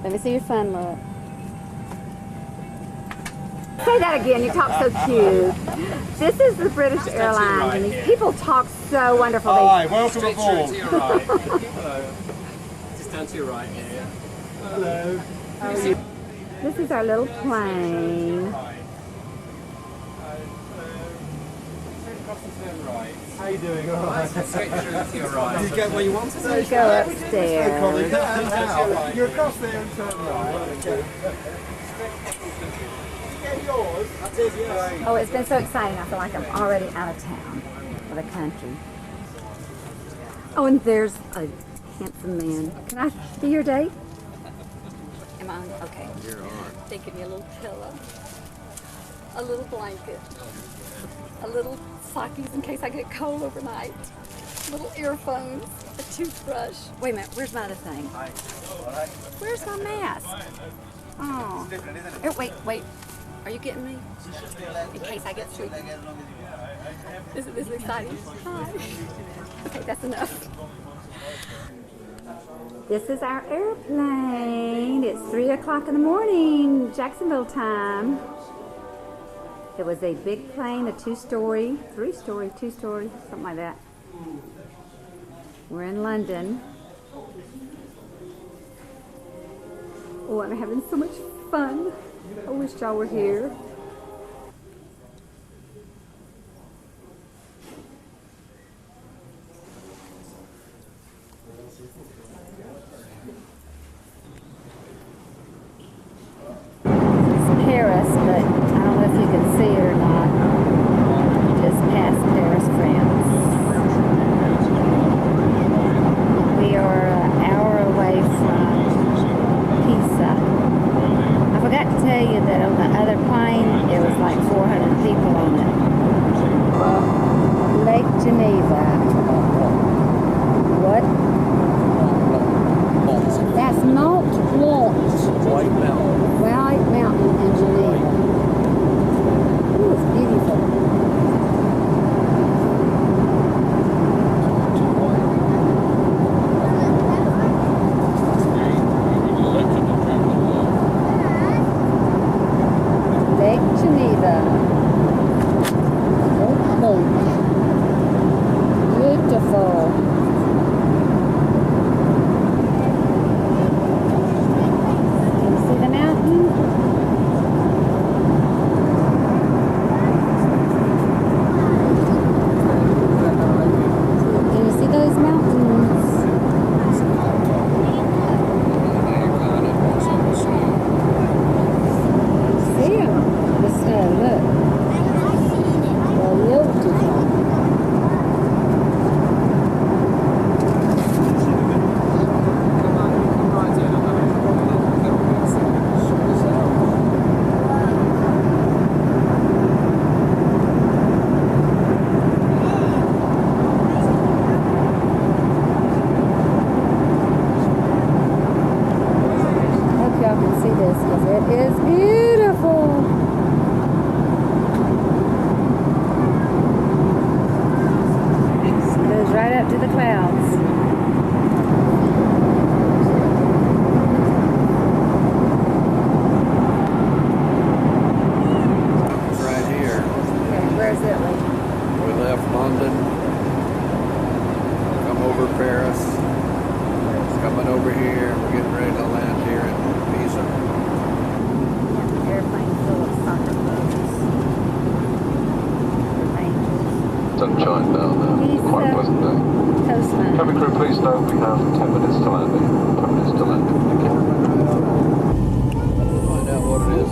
Let me see your fun look. Say that again, you talk so cute. This is the British Airlines, and these people talk so wonderful. Hi, welcome aboard. To your right. Hello. Just down to your right here. Hello. How are you? This is our little plane. How you doing? All right. Straight through to your right. Did you get where you wanted to? We go upstairs. You're across there and turn right. Okay. Get yours. That's it, yes. Oh, it's been so exciting. I feel like I'm already out of town for the country. Oh, and there's a handsome man. Can I be your date? Am I on? Okay. You're on. They give me a little pillow, a little blanket, a little sockies in case I get cold overnight, little earphones, a toothbrush. Wait a minute, where's my other thing? Where's my mask? Oh, wait. Are you getting me? In case I get sleepy. Isn't this exciting? Hi. Okay, that's enough. This is our airplane. It's 3 o'clock in the morning, Jacksonville time. It was a big plane, a 2-story, 3-story, 2-story, something like that. We're in London. Oh, I'm having so much fun. I wish y'all were here. Paris, but I don't know if you can see it or not. Just past Paris, France. We are an hour away from Pisa. I forgot to tell you that on the other plane, it was like 400 people on it. Lake Geneva. What? That's not what? White Mountain. White Mountain in Geneva. Ooh, it's beautiful. Lake Geneva. Oh, beautiful. Sunshine down there. Quite a pleasant day. Cabin crew, please note we have 10 minutes to landing. 10 minutes to landing. Thank you. Find out what it is.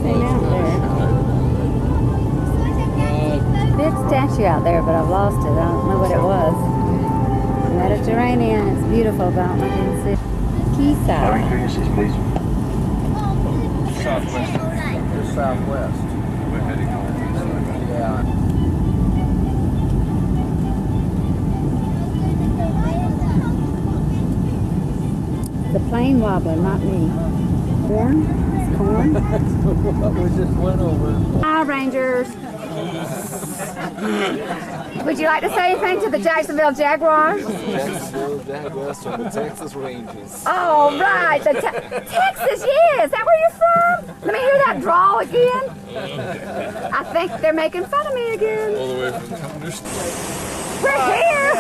Big statue out there, but I've lost it. I don't know what it was. Mediterranean. It's beautiful about London City. Quayside. Please. Southwest. Just southwest. We're heading over. Yeah. The plane wobbling, not me. Corn? It's corn. We just went over. Hi, Rangers. Would you like to say anything to the Jacksonville Jaguars? Jacksonville Jaguars from the Texas Rangers. Oh, right. Texas, yeah. Is that where you're from? Let me hear that drawl again. I think they're making fun of me again. All the way from Thunder. We're here.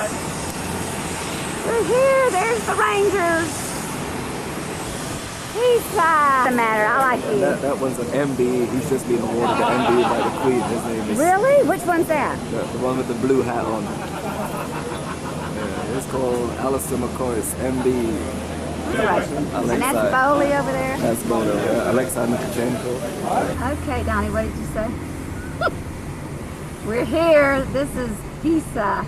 We're here. There's the Rangers. He's the matter. I like you. That one's an MB. He's just being awarded the MB by the Queen. His name is... Really? Which one's that? The one with the blue hat on. Yeah, it's called Alistair McCoy's MB. And that's Bowley over there? That's Bowley, yeah. Alexander Kachenko. Okay, Donnie, what did you say? We're here. This is Pisa.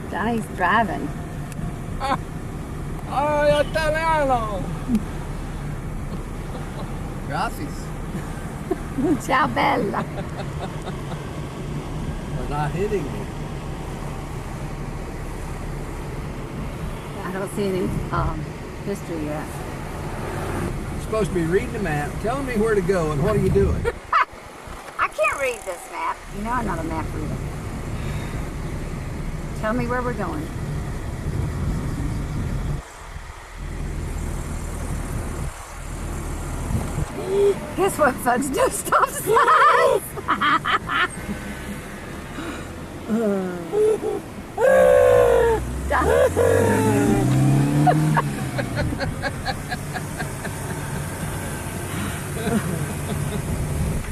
Donnie's driving. Oh, italiano! Gracias. Ciao, bella. They're not hitting me. I don't see any history yet. You're supposed to be reading the map, telling me where to go, and what are you doing? I can't read this map. You know I'm not a map reader. Tell me where we're going. Guess what, folks? No stop signs! You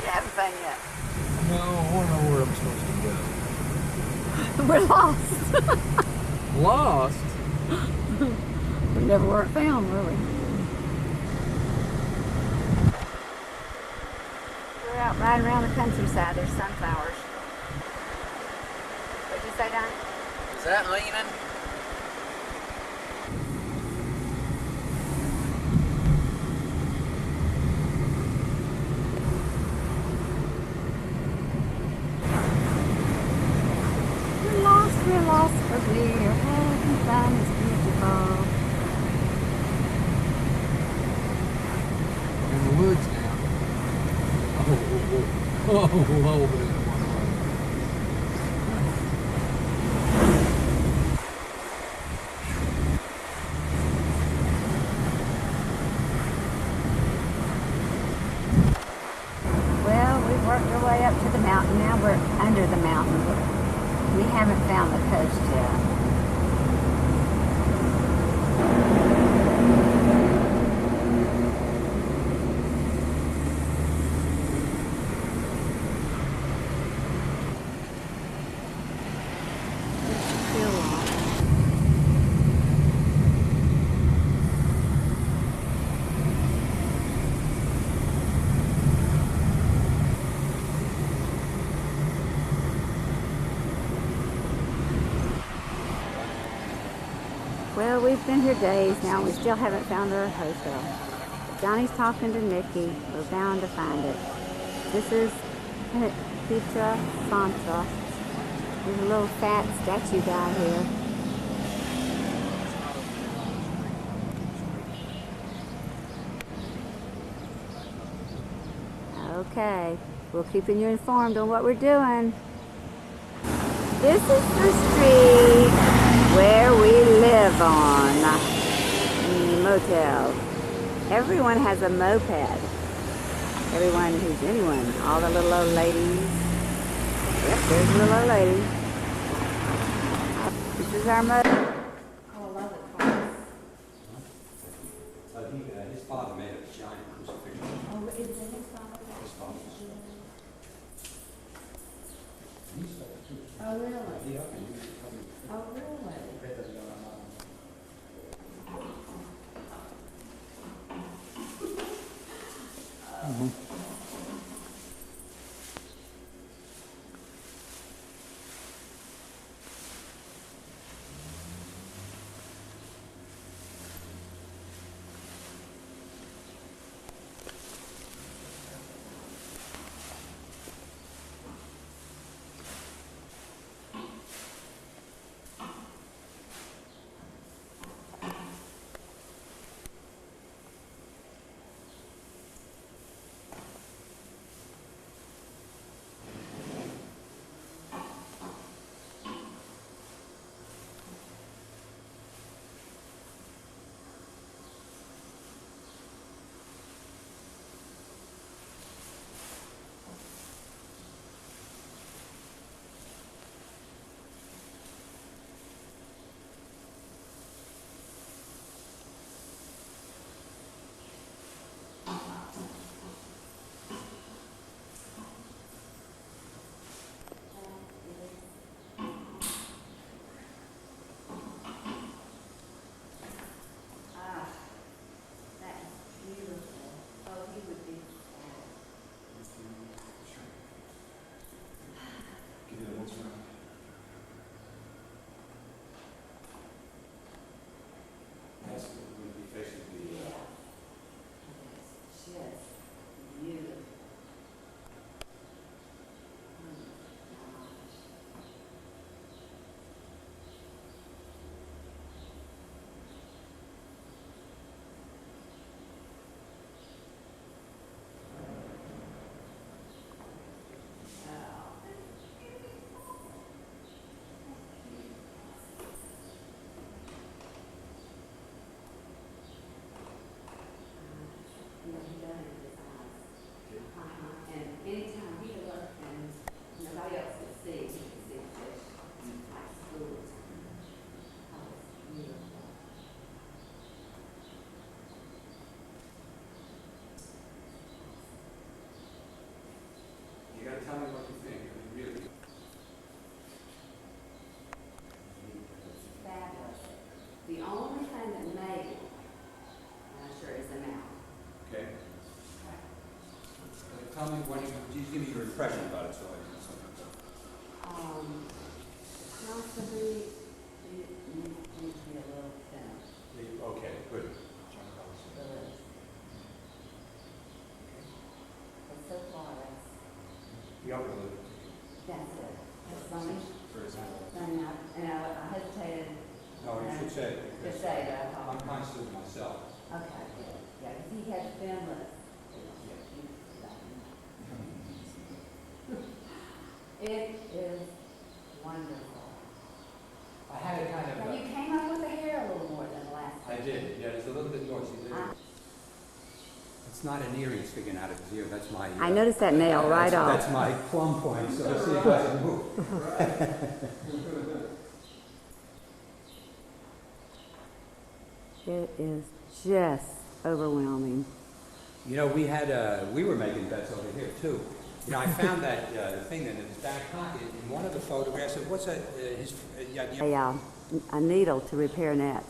having fun yet? No, I want to know where I'm supposed to go. We're lost. Lost? We never were found, really. We're out riding around the countryside. There's sunflowers. What'd you say, Donnie? Is that leaning? We're lost, but we're having fun. It's beautiful. In the woods now. Oh, Well, we've worked our way up to the mountain. Now we're under the mountain. We haven't found the coast yet. Well, we've been here days now. We still haven't found our hotel. Johnny's talking to Nikki. We're bound to find it. This is Pizza Santa. There's a little fat statue guy here. Okay, we're keeping you informed on what we're doing. This is the street where we live on in the motel. Everyone has a moped. Everyone who's anyone. All the little old ladies. Yep, there's a little old lady. This is our moped. Oh, I love it. His father made a giant crucifixion. Oh, is it his father? His father's. Oh, really? Yeah. Oh, really? The only thing that made it, I'm not sure, is the mouth. Okay. Tell me what you give me your impression about it, so I can something. Possibly it needs to be a little thinner. Okay, good. The lips. But so far, The upper lip. that's it. That's funny. For example. And I hesitated. No, you should say it. To say that. I'm conscious of myself. Okay, good. Yeah, because he had thin lips. It is wonderful. I had it kind of. Now you came up with the hair a little more than the last I time. did. Yeah, it's a little bit noisy there. It's not an ear he's sticking out of his ear. That's my. I noticed that nail right off. That's my plumb point. So let's see if I can move. It is just overwhelming. You know, we were making bets over here too. You know, I found that thing in his back pocket in one of the photographs. What's that? A needle to repair nets.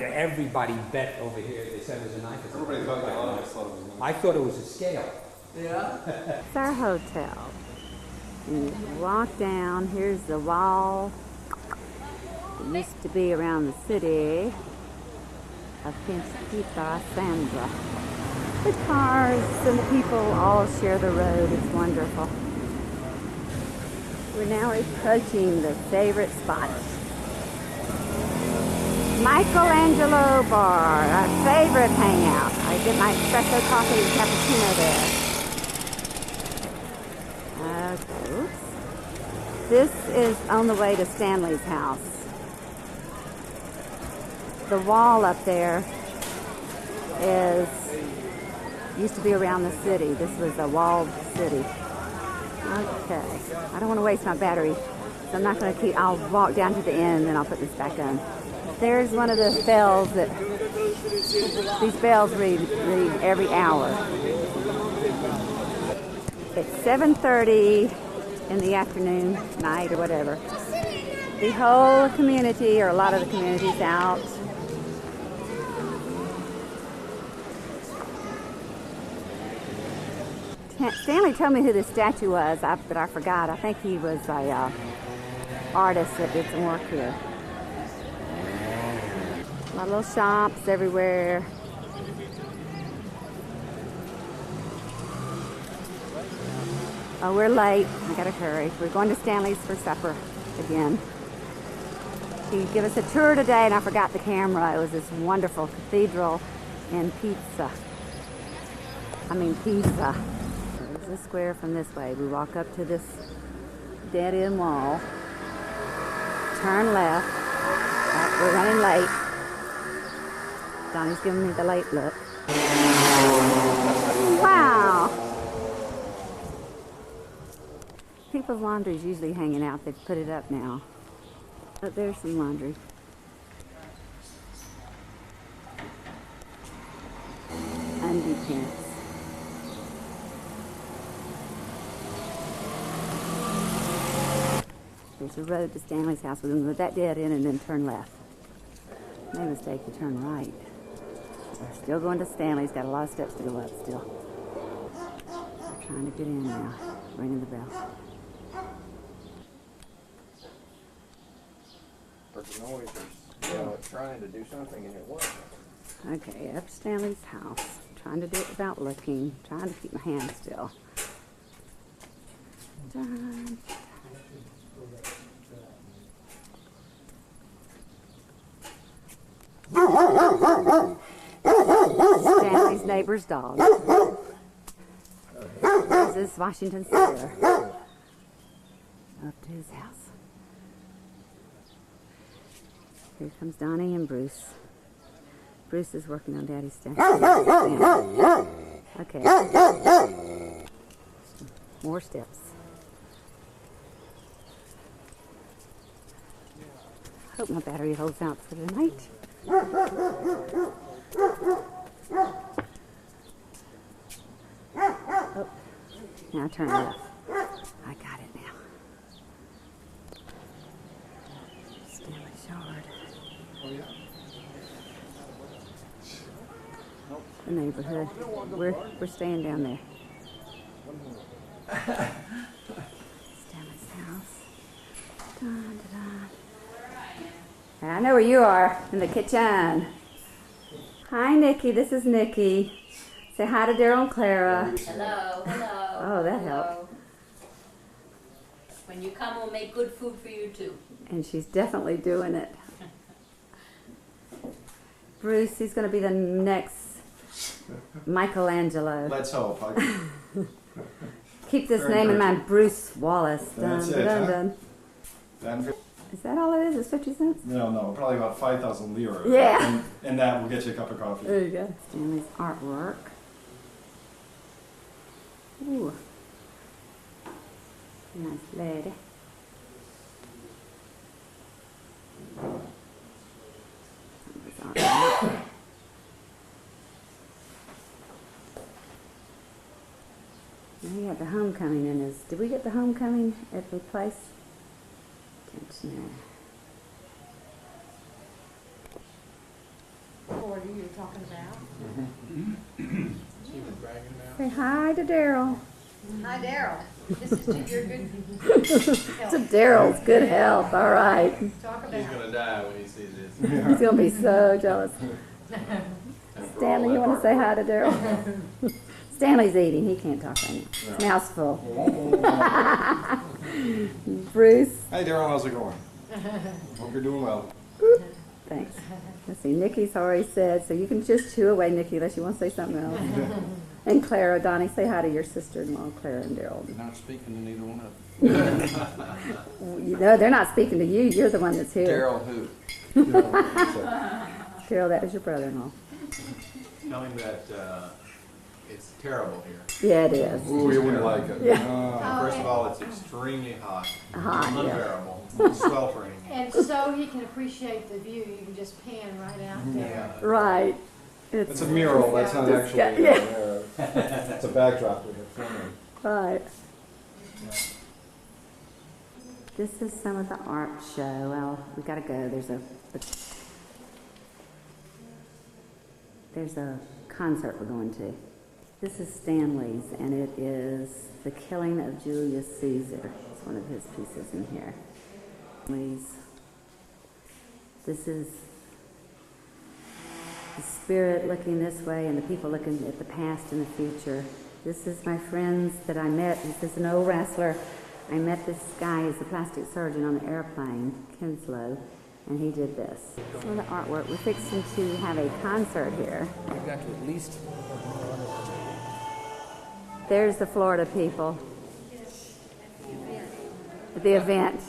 Everybody bet over here. They said it was a knife. Everybody thought that. I thought it was a knife. I thought it was a scale. Yeah? It's our hotel. And you walk down, here's the wall. It used to be around the city of Pinchita Sandra. The cars and the people all share the road. It's wonderful. We're now approaching the favorite spot. Michelangelo Bar, our favorite hangout. I get my espresso coffee and cappuccino there. Okay, oops. This is on the way to Stanley's house. The wall up there used to be around the city. This was a walled city. Okay, I don't want to waste my battery, so I'm not going to I'll walk down to the end and I'll put this back on. There's one of the bells these bells read every hour. It's 7:30 in the afternoon, night, or whatever. The whole community, or a lot of the community's out. Stanley told me who the statue was, but I forgot. I think he was a artist that did some work here. A lot of little shops everywhere. Oh, we're late. I gotta hurry. We're going to Stanley's for supper again. She gave us a tour today, and I forgot the camera. It was this wonderful cathedral and Pisa. There's the square from this way. We walk up to this dead-end wall. Turn left. We're running late. Donnie's giving me the late look. Wow! People's laundry is usually hanging out. They've put it up now. But there's some laundry. Undie pants. There's a road to Stanley's house. We're going to go that dead end and then turn left. Made a mistake to turn right. We're still going to Stanley's. Got a lot of steps to go up still. We're trying to get in now. Ringing the bell. But the noise is trying to do something and it wasn't. Okay, up Stanley's house. Trying to do it without looking. Trying to keep my hand still. Done. Stanley's neighbor's dog. This is Washington Square. Up to his house. Here comes Donny and Bruce. Bruce is working on Daddy's statue. Okay. More steps. Hope my battery holds out for the night. Oh, now turn left. I got it now. Stanley's yard. Oh, yeah? The neighborhood. We're staying down there. Stanley's house. Dun, dun, dun. I know where you are, in the kitchen. Hi, Nikki. This is Nikki. Say hi to Daryl and Clara. Hello, hello. Oh, that hello. helped. When you come, we'll make good food for you too. And she's definitely doing it. Bruce, he's going to be the next Michelangelo. Let's hope. Keep this Very name in encouraging. mind, Bruce Wallace. That's Dun, it, dun, huh? dun. Then, Is that all it is? It's 50 cents? no, probably about 5,000 lira. Yeah. And that will get you a cup of coffee. There you go. Stanley's artwork. Ooh. Nice lady. Stanley's artwork. Now you got the homecoming in his. Did we get the homecoming at the place? Attention What are you talking about? there. Say hi to Daryl. Hi, Daryl. This is to your good To Daryl's good health. All right. talk about. He's gonna die when he sees this. He's gonna be so jealous. Stanley, you want to say hi to Daryl? Stanley's eating. He can't talk right now. His mouth's full. Bruce. Hey Daryl, how's it going? Hope you're doing well. Thanks. Let's see. Nikki's already said, so you can just chew away, Nikki, unless you want to say something else. And Clara, Donnie, say hi to your sister-in-law, Clara and Daryl. You're not speaking to neither one of them. You know, they're not speaking to you. You're the one that's here. Daryl who? Daryl, that was your brother-in-law. Tell him that it's terrible here. Yeah, it is. Ooh, you wouldn't like it. Yeah. First of all, it's extremely hot. Hot, yeah. Unbearable. Sweltering. And so he can appreciate the view, you can just pan right out there. Right. It's a mural, that's not Just actually got- it's a backdrop we have filming. Right. This is some of the art show. Well, we gotta go. There's a concert we're going to. This is Stanley's, and it is The Killing of Julius Caesar. It's one of his pieces in here. This is the spirit looking this way and the people looking at the past and the future. This is my friends that I met. This is an old wrestler. I met this guy who's a plastic surgeon on an airplane, Kinslow, and he did this. Some of the artwork. We're fixing to have a concert here. You've got to at least. There's the Florida people at the event.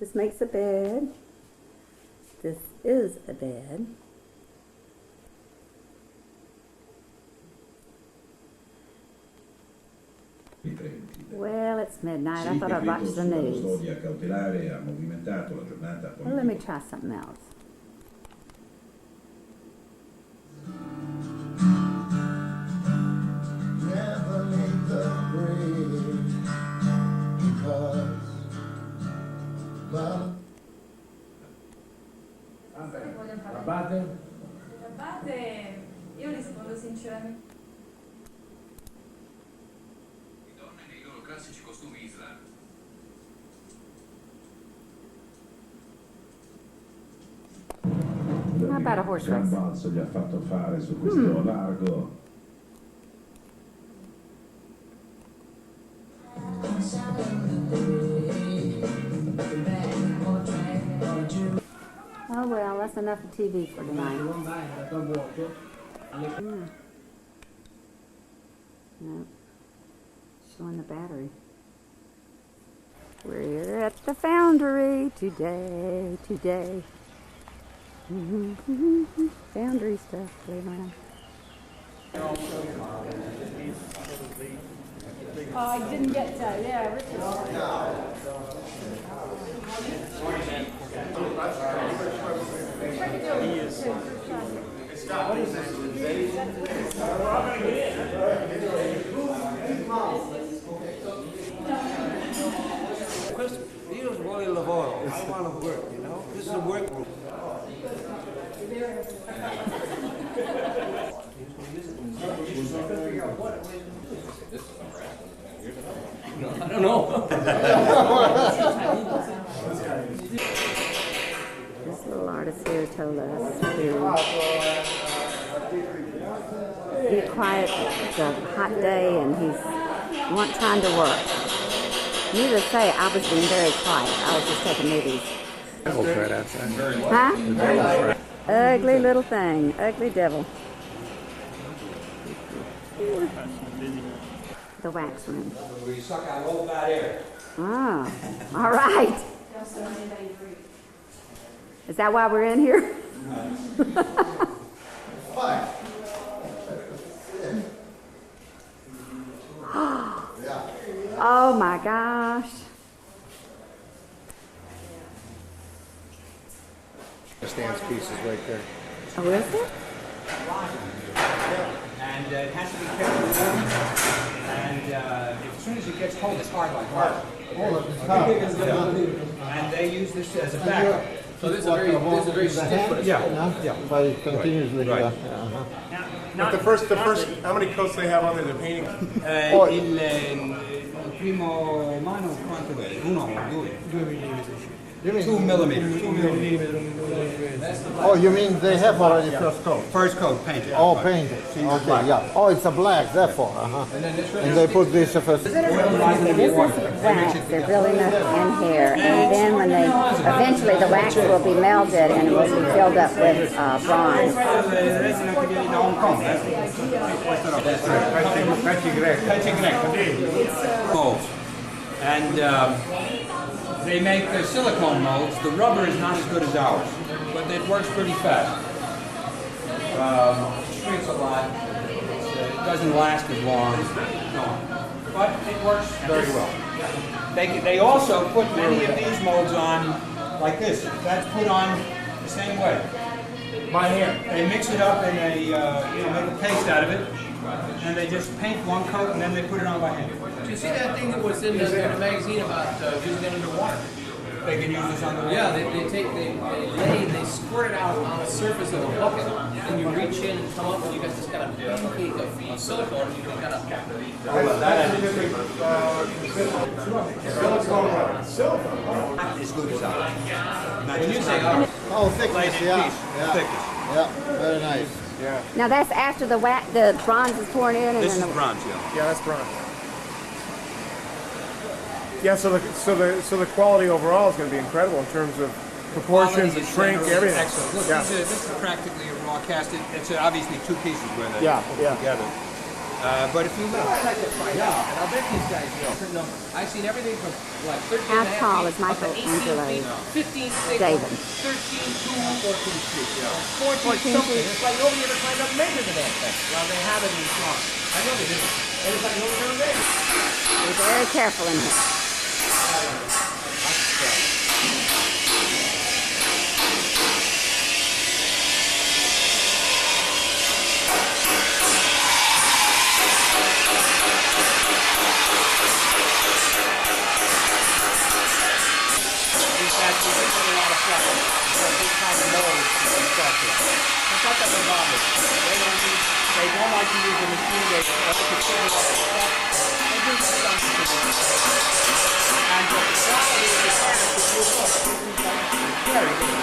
This makes a bed. This is a bed. Well, it's midnight. I thought I'd watch the news. Well, let me try something else. Never make the grade because Mama. Abate? Abate, io rispondo sinceramente. Donne nei loro classici costumi islamici. How about a horse race? Balzo gli ha fatto fare su questo largo. Oh well, that's enough of TV for tonight. No. Showing the battery. We're at the foundry today. Foundry stuff going on. I didn't get to, yeah, Richard. Io vuole il lavoro, I want to work, you know? This is a work room. I don't know. This little artist here told us to be quiet. It's a hot day and he's not trying to work. Needless to say, I was being very quiet. I was just taking movies. Huh? Ugly little thing. Ugly devil. The wax room. Where you suck out all bad air. Oh, all right. Is that why we're in here? Oh my gosh. Stands pieces right there. Oh, is it? And it has to be kept warm. And as soon as it gets cold, it's hard like hard. And they use this as a backup. So this is a very stiff. Yeah. By continuously. Right. But the first, how many coats they have on there? The painting. Il primo mano quanto è? 1 o 2? 2 millimeters. 2 millimeters. Oh, you mean they have already first coat? First coat painted. Oh, painted. Okay, yeah. Oh, it's a black, therefore. And they put this first. This is wax. They're building up in here, and then when they eventually the wax will be melted and it will be filled up with bronze. Molds. And they make silicone molds. The rubber is not as good as ours, but it works pretty fast. Shrinks a lot. It doesn't last as long, but it works very well. They also put many of these molds on like this. That's put on the same way. By hand. They mix it up and they make a paste out of it, and they just paint one coat and then they put it on by hand. Did you see that thing that was in the magazine about using it underwater? They can use this underwater? Yeah, they squirt it out on the surface of a bucket, and you reach in and come up and you got this kind of cake of silicone, and you can kind of... Silicone. As good as ours. When you say Oh, thickness, yeah. Yeah, very nice. Yeah. Now that's after the bronze is poured in, and This then is bronze, yeah. Yeah, that's bronze. Yeah, so the quality overall is going to be incredible in terms of proportions and shrink, everything. Excellent. Look, Yeah. this is practically a raw cast. It's obviously two pieces where they Yeah, put yeah. together. But if you look, I'd like to find out, and I'll bet these guys know. I've seen everything from like 13 How and a half tall feet is up to 18 Michelangelo? feet, 15 feet, David. 13 2, 14 feet, 14, 14 something. feet. It's like nobody ever climbed up and measured the damn thing. Well, they have it in the song. I know they didn't. And it's like nobody ever measured. Be very careful in here. They don't like to use a machine. They like to fill it up with stuff. They do something to it. And the quality of the cast is very good.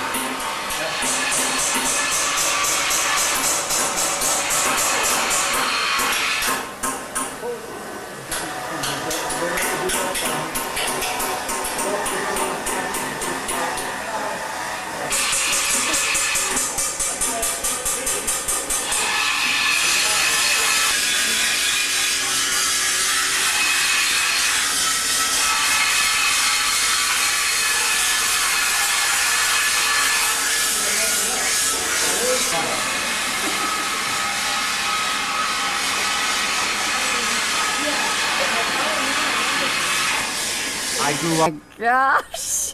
I grew up. Gosh.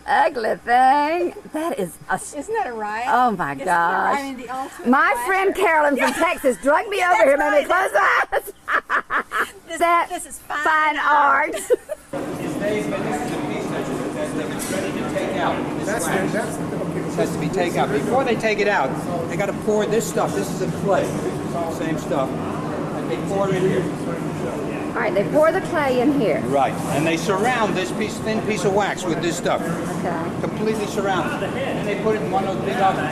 Ugly thing. That is a... Isn't that a riot? Oh my Isn't gosh. that right in the ultimate My riot? friend Carolyn from Texas drugged me over here, made me close my eyes. This is fine, fine art. This is a piece that's ready to take out. This has to be taken out. Before they take it out, they got to pour this stuff. This is a clay. Same stuff. And they pour it in here. All right, they pour the clay in here. Right. And they surround this thin piece of wax with this stuff. Okay. Completely surrounded. And they put it in one of those big ovens.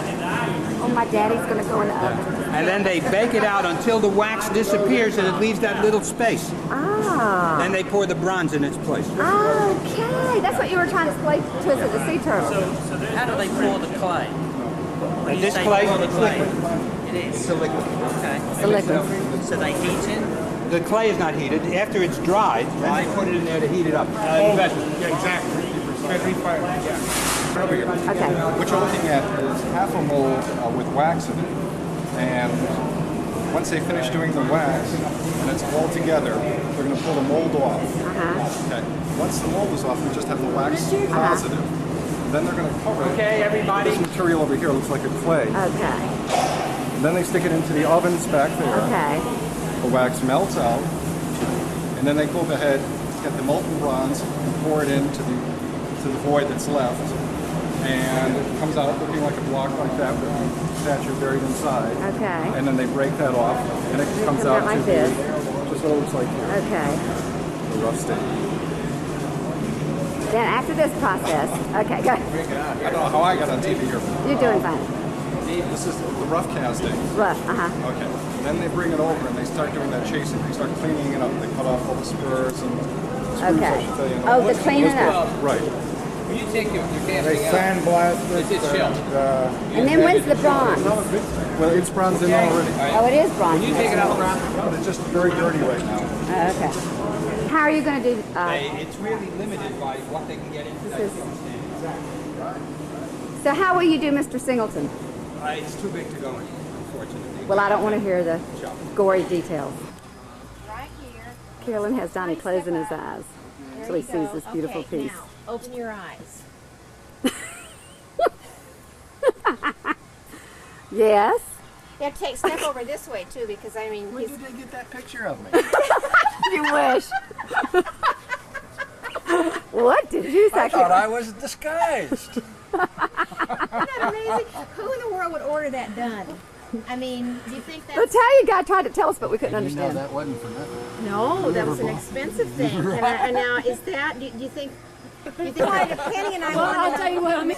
Oh, my daddy's going to go in the oven. And then they bake it out until the wax disappears and it leaves that little space. Ah. Then they pour the bronze in its place. Okay. That's what you were trying to explain to us at the sea turtle. So how do they pour the clay? When you This say clay pour the is clay, liquid. it is. It's a liquid. Okay. It's a liquid. So they heat it. The clay is not heated. After it's dried, then they put it in there to heat it up. Yeah, exactly. Okay. What you're looking at is half a mold with wax in it. And once they finish doing the wax and it's all together, they're going to pull the mold off. Okay. Once the mold is off, we just have the wax positive. Then they're going to cover it. Okay, everybody. This material over here looks like a clay. Okay. And then they stick it into the ovens back there. Okay. The wax melts out. And then they go ahead, get the molten bronze, and pour it into the void that's left. And it comes out looking like a block like that with the statue buried inside. Okay. And then they break that off, and it comes out like to this. Just what it looks like here. Okay. The rough state. Then after this process, okay, go. I don't know how I got on TV here. You're doing fine. This is the rough casting. Rough, Okay. Then they bring it over and they start doing that chasing. They start cleaning it up. They cut off all the spurs and screws, Okay. I should tell you. Oh, the cleaning up. Right. When you take your casting They out, sandblast it's it. its shell. And then when's the bronze? Well, it's bronze in already. Oh, it is bronze. When you take it out, But it's just very dirty right now. Okay. How are you going to do? It's really limited by what they can get into that stand. So how will you do, Mr. Singleton? It's too big to go in, unfortunately. Well, I don't want to hear the gory details. Right here. Carolyn has Donny closing his eyes There so he you sees go. this beautiful Okay, piece. Now, open your eyes. Yes. You have to step over this way too, because I mean, When did they get that picture of me? You wish. What did you say? I thought I was disguised. isn't that amazing? Who in the world would order that done? I mean, do you think The that's... Italian guy tried to tell us, but we couldn't You know understand. that wasn't for nothing. No, that was an expensive thing. And now, is that, do you think... You think Penny and I Well, I'll tell you what, I mean,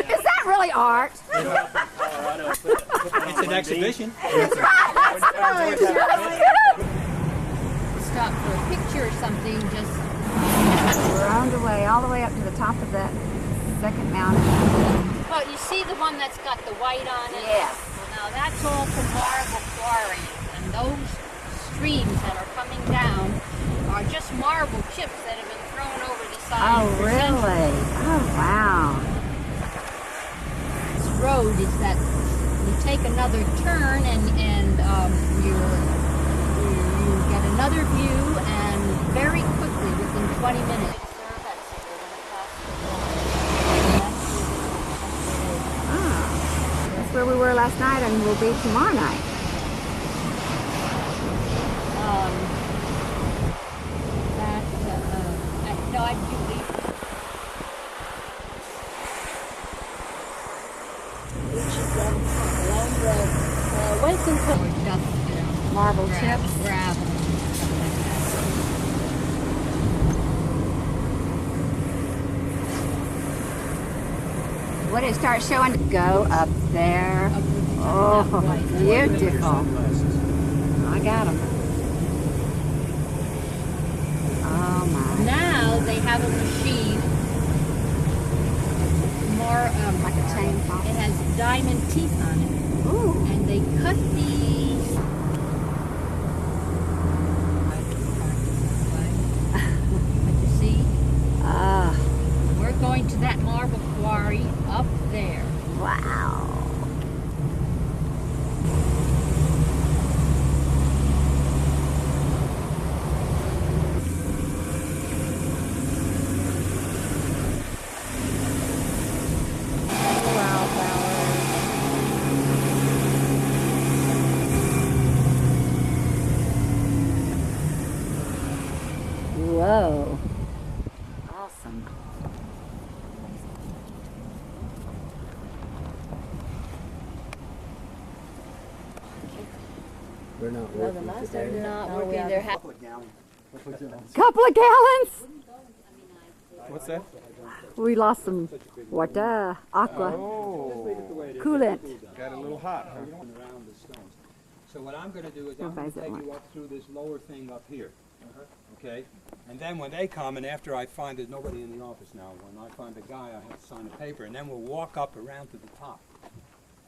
Is that really art? It's an exhibition. stop for a picture or something, just We're on the way, all the way up to the top of that second mountain. about, you see the one that's got the white on it? Yes. Well, now that's all from marble quarry. And those streams that are coming down are just marble chips that have been thrown over the side. Oh, for really? centuries. Oh, wow. This road is that you take another turn and you get another view, and very quickly, within 20 minutes. That's where we were last night and we'll be tomorrow night. No, I do leave. Welcome to marble chips. Gravel. When it starts showing, go up there. Oh, beautiful. I got them. Oh my. Now they have a machine. More like a chainsaw. It has diamond teeth on it. Ooh. And they cut these. You see? We're going to that marble quarry up there. Wow. Whoa. Awesome. We're not working today. Not working. They're Couple of gallons? What's that? We lost some water, aqua, coolant. Got a little hot, huh? Around the stones. So what I'm going to do is I'm Everybody's going at to take you once. up through this lower thing up here. Okay? And then when they come, and after I find there's nobody in the office now, when I find a guy, I have to sign a paper, and then we'll walk up around to the top.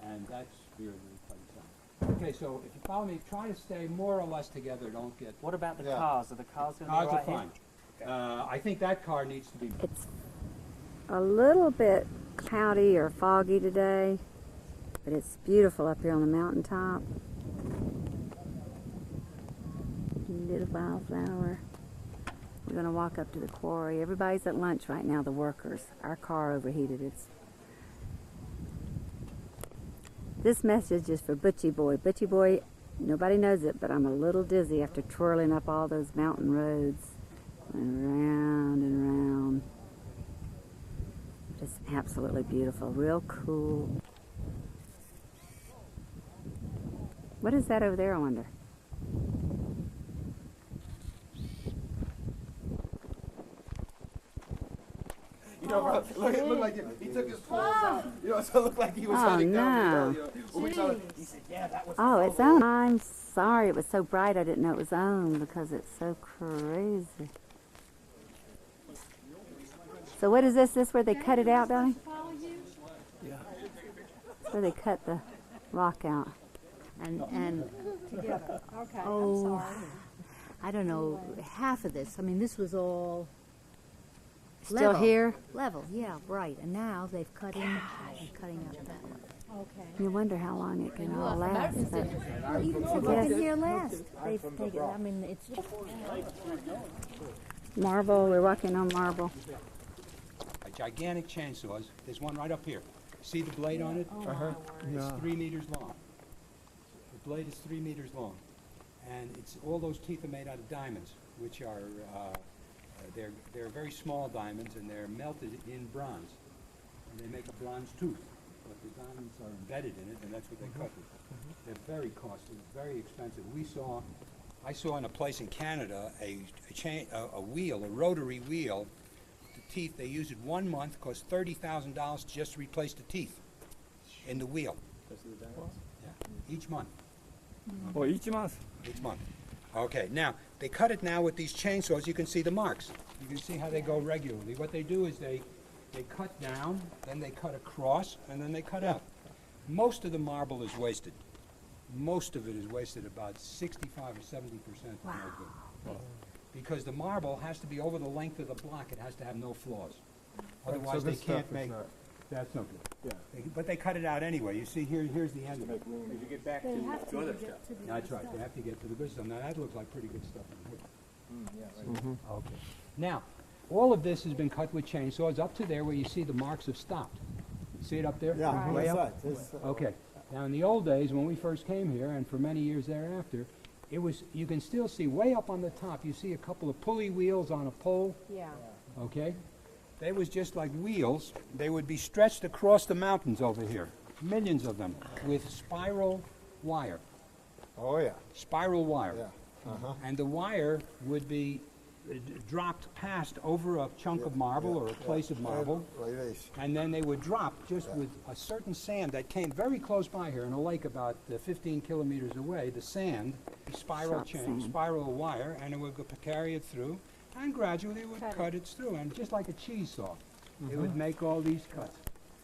And that's really pretty fun. Okay, so if you follow me, try to stay more or less together. Don't get... What about the cars? Are the cars going to be Cars right are fine. I think that car needs to be... It's a little bit cloudy or foggy today, but it's beautiful up here on the mountaintop. Little wildflower. We're going to walk up to the quarry. Everybody's at lunch right now, the workers. Our car overheated. This message is for Butchie Boy. Butchie Boy, nobody knows it, but I'm a little dizzy after twirling up all those mountain roads. And round and round. Just absolutely beautiful. Real cool. What is that over there, I wonder? You know, bro, it looked like he took his clothes off. You know, so it looked like he was trying to no. he said, yeah, that was Oh, it's on. I'm sorry. It was so bright I didn't know it was on because it's so crazy. So what is this? This where they cut it out, Donny? Yeah. That's where they cut the rock out. And Okay, oh, I'm sorry. I don't know, Half of this, I mean, this was all still level. here? Level, yeah, right. And now they've cut in and cutting up that way. Okay. You wonder how long it can all Well, last. But Well, even if Yes. it's been here last, they've taken, I mean, it's just... marble, we're walking on marble. Gigantic chainsaws. There's one right up here. See the blade on it? It's 3 meters long. The blade is 3 meters long. And it's all those teeth are made out of diamonds, which are, they're very small diamonds, and they're melted in bronze. And they make a bronze tooth. But the diamonds are embedded in it, and that's what they cut with. They're very costly, very expensive. I saw in a place in Canada a wheel, a rotary wheel. The teeth, they use it 1 month, costs $30,000 just to replace the teeth in the wheel. Yeah, each month. Oh, each month? Each month. Okay, now, they cut it now with these chainsaws. You can see the marks. You can see how they go regularly. What they do is they They cut down, then they cut across, and then they cut out. Most of the marble is wasted. Most of it is wasted, about 65 or 70%. Wow. No good. Because the marble has to be over the length of the block. It has to have no flaws. Otherwise, so they this can't stuff is make. not- That's no good. Yeah. But they cut it out anyway. You see, here's the end of it. As you get back to They have the to other get stuff. to the That's other right. They stuff. have to get to the good stuff. Now that looks like pretty good stuff in here. Yeah, Okay. Now, all of this has been cut with chainsaws up to there where you see the marks have stopped. See it up there? Yeah, Way that's up? right. That's, Okay. Now, in the old days, when we first came here, and for many years thereafter, it was, you can still see way up on the top, you see a couple of pulley wheels on a pole, Yeah. okay? They was just like wheels. They would be stretched across the mountains over here, millions of them, with spiral wire. oh, yeah. Spiral wire. Yeah. Uh-huh. And the wire would be dropped past over a chunk of marble or a place of marble, Like this. and then they would drop just with a certain sand that came very close by here in a lake about 15 kilometers away. The sand, spiral Sharp chain, sand. spiral wire, and it would carry it through, and gradually it would cut it through, and just like a cheese saw, it would make all these cuts.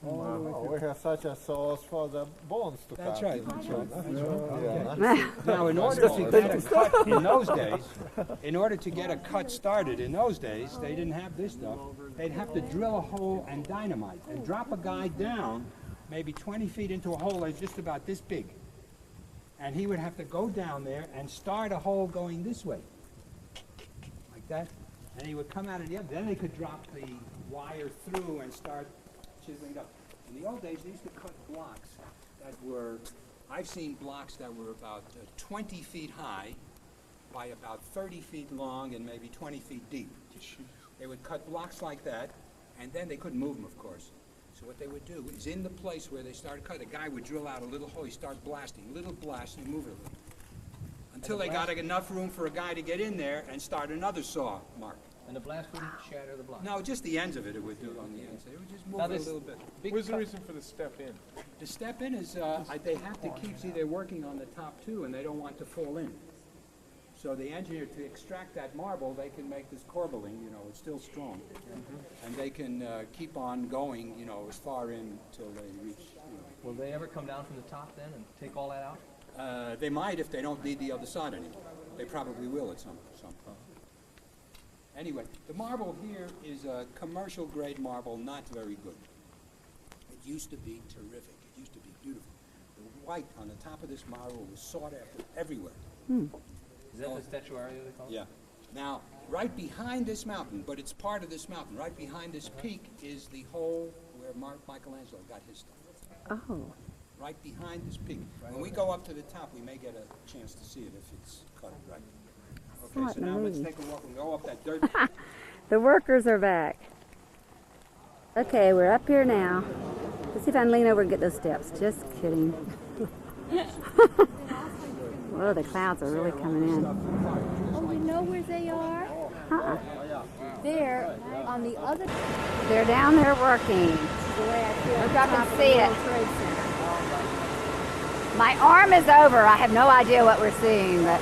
All the way Oh, through. we have such a sauce for the bones to That's cut. right. That's right. That's right. Yeah. Okay. Now, in order to get a cut in those days, in order to get a cut started in those days, they didn't have this stuff. They'd have to drill a hole and dynamite and drop a guy down, maybe 20 feet into a hole that's just about this big. And he would have to go down there and start a hole going this way, like that. And he would come out of the other. Then they could drop the wire through and start chiseling up. In the old days, they used to cut blocks that were, I've seen blocks that were about 20 feet high by about 30 feet long and maybe 20 feet deep. They would cut blocks like that, and then they couldn't move them, of course. So what they would do is in the place where they started cutting, the guy would drill out a little hole, he'd start blasting, little blast, and move it a little. Until they got enough room for a guy to get in there and start another saw mark. And the blast wouldn't shatter the block. No, just the ends of it would do on the ends. They would just move Now it a this little bit. What's the reason for the step in? The step in is, they have to keep, see, they're working on the top too, and they don't want to fall in. So the engineer, to extract that marble, they can make this corbelling, you know, it's still strong. And they can keep on going, you know, as far in till they reach, you know. Will they ever come down from the top then and take all that out? They might if they don't need the other side anymore. They probably will at some point. Anyway, the marble here is a commercial grade marble, not very good. It used to be terrific. It used to be beautiful. The white on the top of this marble was sought after everywhere. Is that the statuary they call it? Yeah. Now, right behind this mountain, but it's part of this mountain, right behind this peak is the hole where Michelangelo got his stuff. Oh. Right behind this peak. When we go up to the top, we may get a chance to see it if it's cut right. Okay, Smart so now let's move. take a walk and go up that dirt. The workers are back. Okay, we're up here now. Let's see if I can lean over and get those steps. Just kidding. Whoa, the clouds are really coming in. Oh, you know where they are? Uh-uh. There, on the other. They're down there working. The way I feel. Look up and top of see the it. World Trade Center. My arm is over. I have no idea what we're seeing, but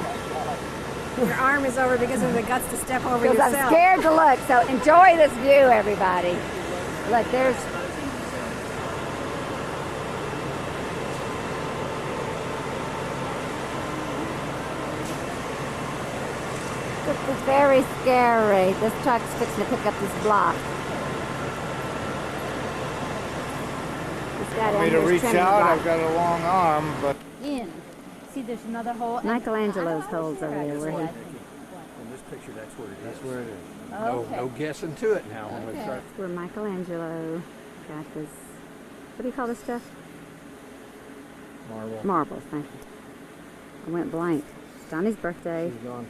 Your arm is over because of the guts to step over because yourself. I'm scared to look. So enjoy this view, everybody. Look, there's. This is very scary. This truck's fixing to pick up this block. This guy For down me to here is reach trimming out, block. I've got a long arm, but In. See, there's another hole. and Michelangelo's I holes over there. Where he, In this picture, that's where it is. that's where it is. Okay. No guessing to it now. When we Okay. start. where Michelangelo got this. What do you call this stuff? Marble. Marbles. Thank you. I went blank. Donny's birthday. She's gone.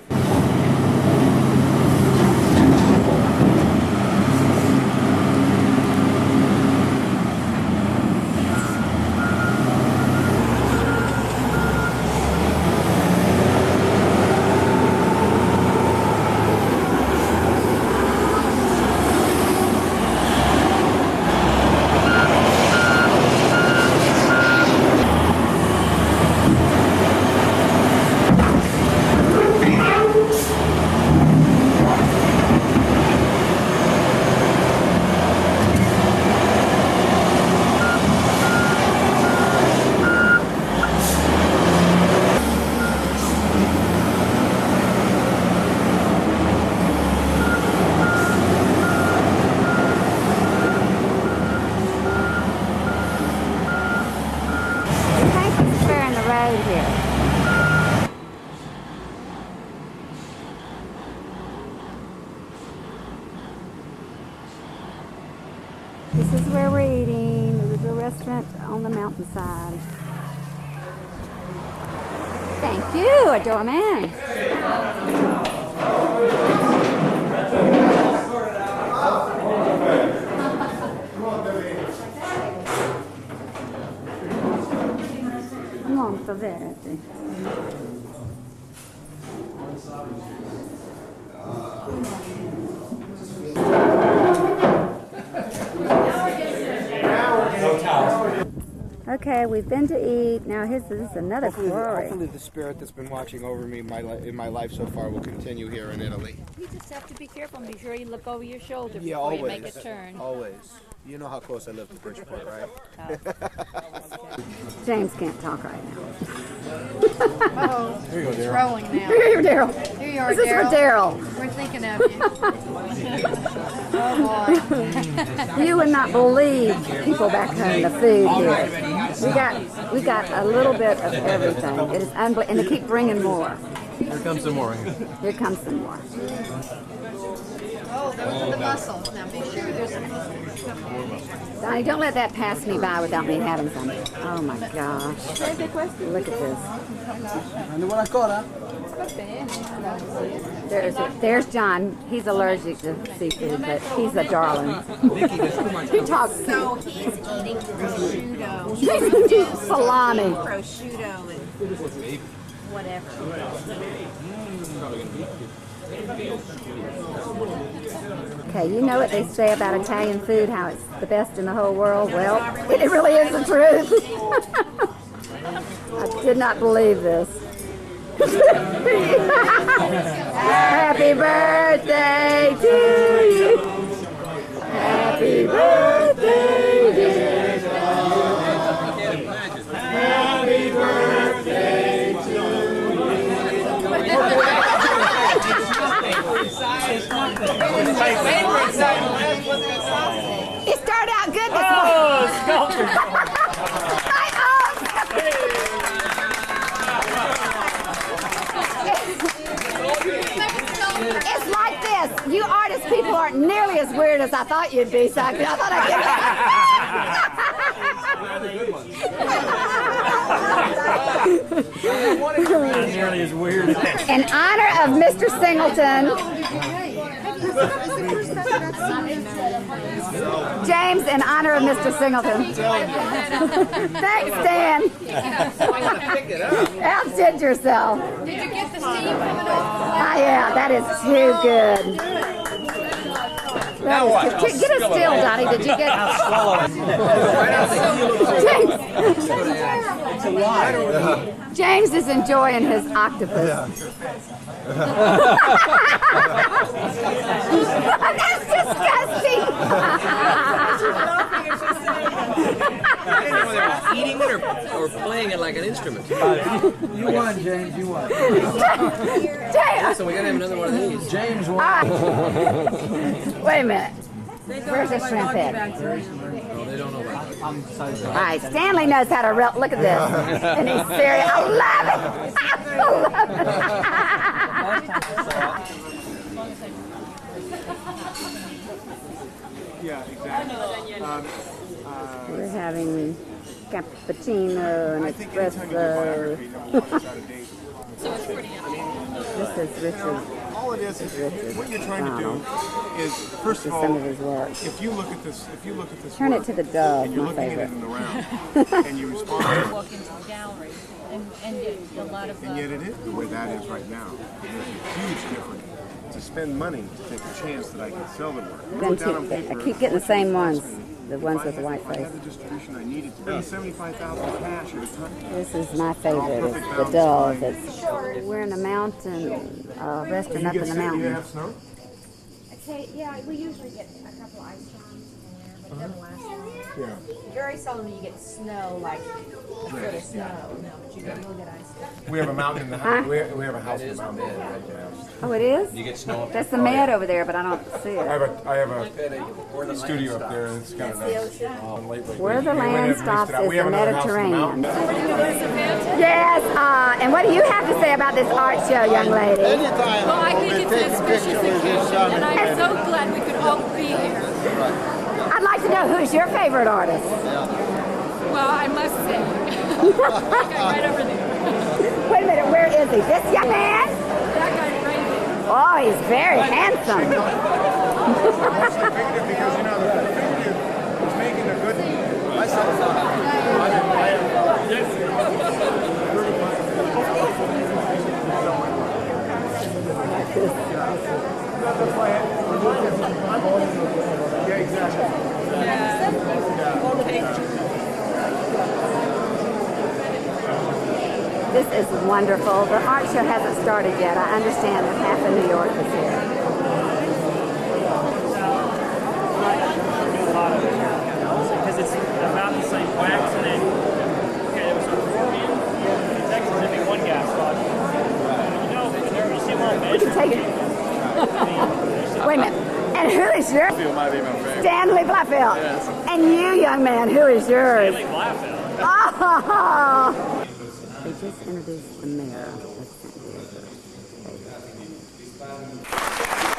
This is where we're eating. There's a restaurant on the mountainside. Thank you, a doorman. Molto verde. Okay, we've been to eat. Now this is another quarry. Hopefully the spirit that's been watching over me in my life so far will continue here in Italy. You just have to be careful and be sure you look over your shoulder Yeah, before always. you make a turn. Always. You know how close I live to Bridgeport, right? James can't talk right now. Oh, Here you go, Daryl. rolling now. Here you go, Daryl. Here you are, This is for Daryl. We're thinking of you. Oh boy. You would not believe people back home, the food here. We got a little bit of everything. It is unbelievable, and they keep bringing more. Here comes some more. Here comes some more. Oh, those are the mussels. Now be sure there's some mussels. Donnie, don't let that pass me by without me having some. Oh my gosh. Look at this. There's John. He's allergic to seafood, but he's a darling. He talks. So he's eating prosciutto. Salami. Prosciutto and whatever. Okay, you know what they say about Italian food, how it's the best in the whole world? Well, it really is the truth. I did not believe this. Happy birthday to you. Happy birthday, dear John. Happy birthday to you. It started out good this It's like this. You artist people aren't nearly as weird as I thought you'd be, so I thought I'd Not nearly as weird. In honor of Mr. Singleton, James, in honor of Mr. Singleton. Thanks, Dan. Outdid yourself. Did you get the steam coming off? Ah, yeah, that is too good. Now what? Get a still, Donnie. Did you get? James. James is enjoying his octopus. That's disgusting. Eating it or playing it like an instrument. You won, James. You won. So we gotta have another one of these. James won. Wait a minute. Where's the shrimp head? Oh, they don't know about it. I'm so sorry. All right, Stanley knows how to look at this. And he's serious. I love it. Yeah, exactly. We're having cappuccino and espresso. This is Richard. All it is what you're trying to do is, first of all, some of his work. if you look at this Turn work, it to the dove, and you're my looking at it favorite. in the round, and you respond to it, Walk into the gallery and get a lot of. and yet it is the way that is right now. There's a huge difference to spend money to take a chance that I can sell the work. Them two, I keep getting the same ones, the ones with the white If I face. had the distribution I needed to be $75,000 cash at a time. This is my favorite, it's the dove. We're in a mountain, restaurant up in the mountain. snow? Okay, yeah, we usually get a couple ice storms in there, but it doesn't last long. Yeah. Very seldom do you get snow, like a foot of snow. No, but you will get ice storms. We have a mountain in the Huh? we have a house in the mountain. Oh, it is? You get snow up That's the mad over there, but I don't see I it. have a studio up there, and it's kind of nice. Where the land stops is We the have another house in the Mediterranean. mountain. Yes, and what do you have to say about this art show, young lady? Well, I think it's an auspicious occasion, and I'm so glad we could all be here. I'd like to know who's your favorite artist? Well, I must say, that guy right over there. Wait a minute, where is he? This young man? That guy right there. Oh, he's very handsome. Because you know the definitive is making a good. Yeah, exactly. This is wonderful. The art show hasn't started yet. I understand that half of New York is here. Because it's about the same wax and then, okay, there was a 4-man. In Texas, there'd be one gas spot. You know, there, you see where I'm measuring? Take it. Wait a minute. And who is yours? Might be my favorite. Stanley Blackfield. Yes. And you, young man, who is yours? Stanley Blackfield. Oh! They just introduced the mayor of St. Petersburg.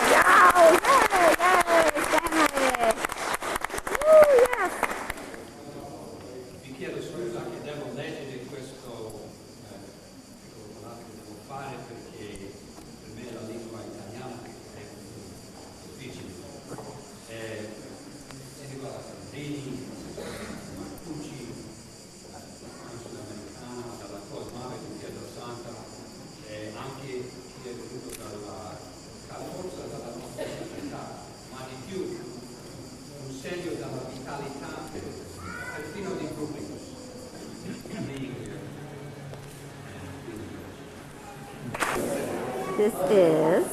Yo! Yay! Yay! Stanley! Woo, yes! Vi chiedo scusa che devo leggere questo devo fare perché per me la lingua italiana è difficile. E riguarda Salvini, Marcucci, sudamericana, dalla Cosmare di Pietro Santa e anche chi è venuto dalla forza della nostra società, ma di più un segno della vitalità perfino di pubblico. This is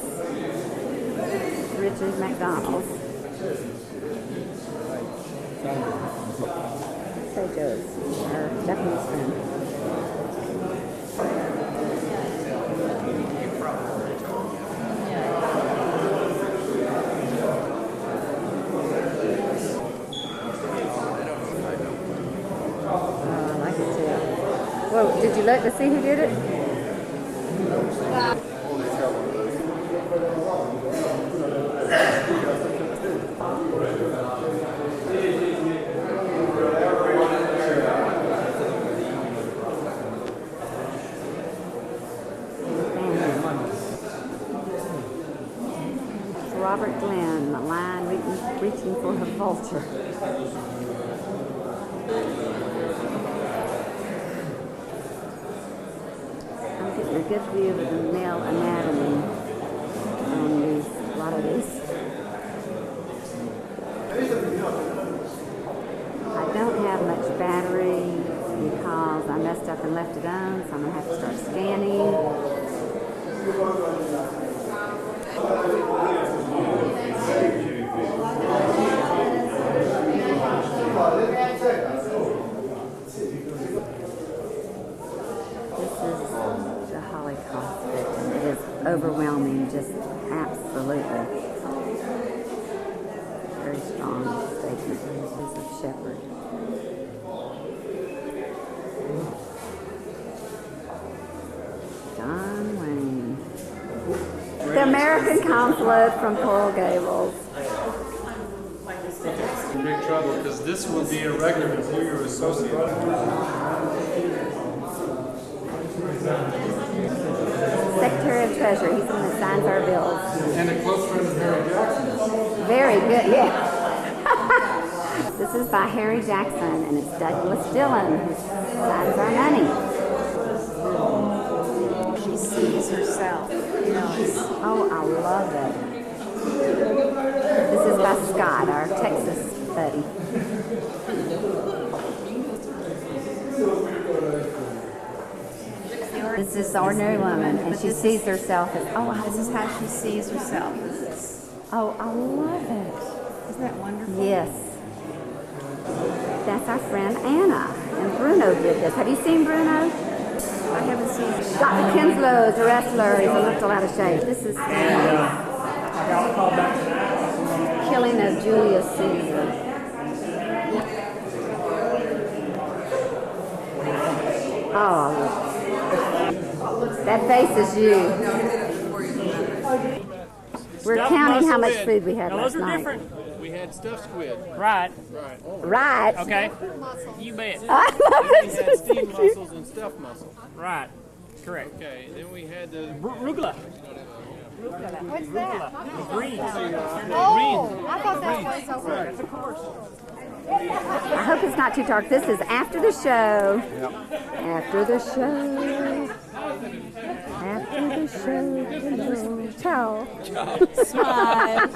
Richard McDonald. So goes our Japanese friend. Oh, I like it too. Whoa, did you look to see who did it? Robert Glenn, the lion reaching for a vulture. I'm getting a good view of the male anatomy on these, a lot of these. I don't have much battery because I messed up and left it on, so I'm going to have to start scanning. The Holocaust victim. It is overwhelming, just absolutely. Very strong statement. This is a shepherd. John Wayne. The American consulate from Coral Gables. In big trouble because this will be a record of who you're associated with. Secretary of Treasury, he's the one that signs our bills. And a close friend of Harry Jackson. Very good, yeah. This is by Harry Jackson, and it's Douglas Dillon who signs our money. She sees herself. Oh, I love it. This is by Scott, our Texas buddy. This is the ordinary woman, and she sees herself as, This is how she sees herself. oh, I love it. Isn't that wonderful? Yes. That's our friend Anna, and Bruno did this. Have you seen Bruno? I haven't seen it. Dr. Kinslow's a wrestler. He's a little out of shape. This is Killing of Julius Caesar. Oh, that face is you. We're Stuffed counting how mussel. much food we had Now, last those are night. different. We had stuffed squid. Right. Right. Okay. You bet. We had steamed mussels and stuffed mussels. Right. Correct. Okay, then we had the Rugula. What's that? The greens. Oh, I thought that was over. Of course. I hope it's not too dark. This is after the show. After the show. After the show. Hello. Ciao. Smile.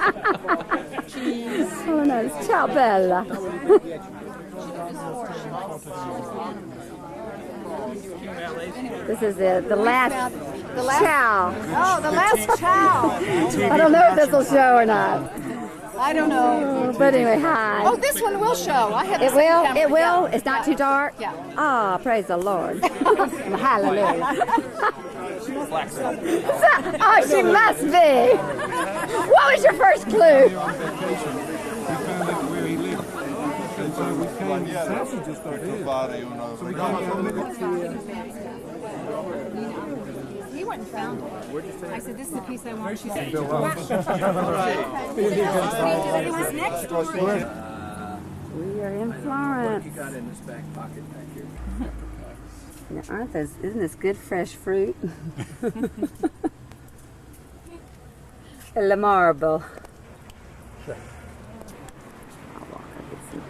Cheese. Oh, nice. Ciao, Bella. This is the last chow. Oh, the last chow. I don't know if this will show or not. I don't know. But anyway, hi. Oh, this one will show. I have the It same will? camera. It will? Yeah. It's not too dark? Yeah. Ah, praise the Lord. Hallelujah. Oh, she must be. What was your first clue? He went and found it. I said, this is the piece I want. She said, What's next? We are in Florence. You got in this back pocket back here. Now, isn't this good fresh fruit? La marble. I'll walk up and see.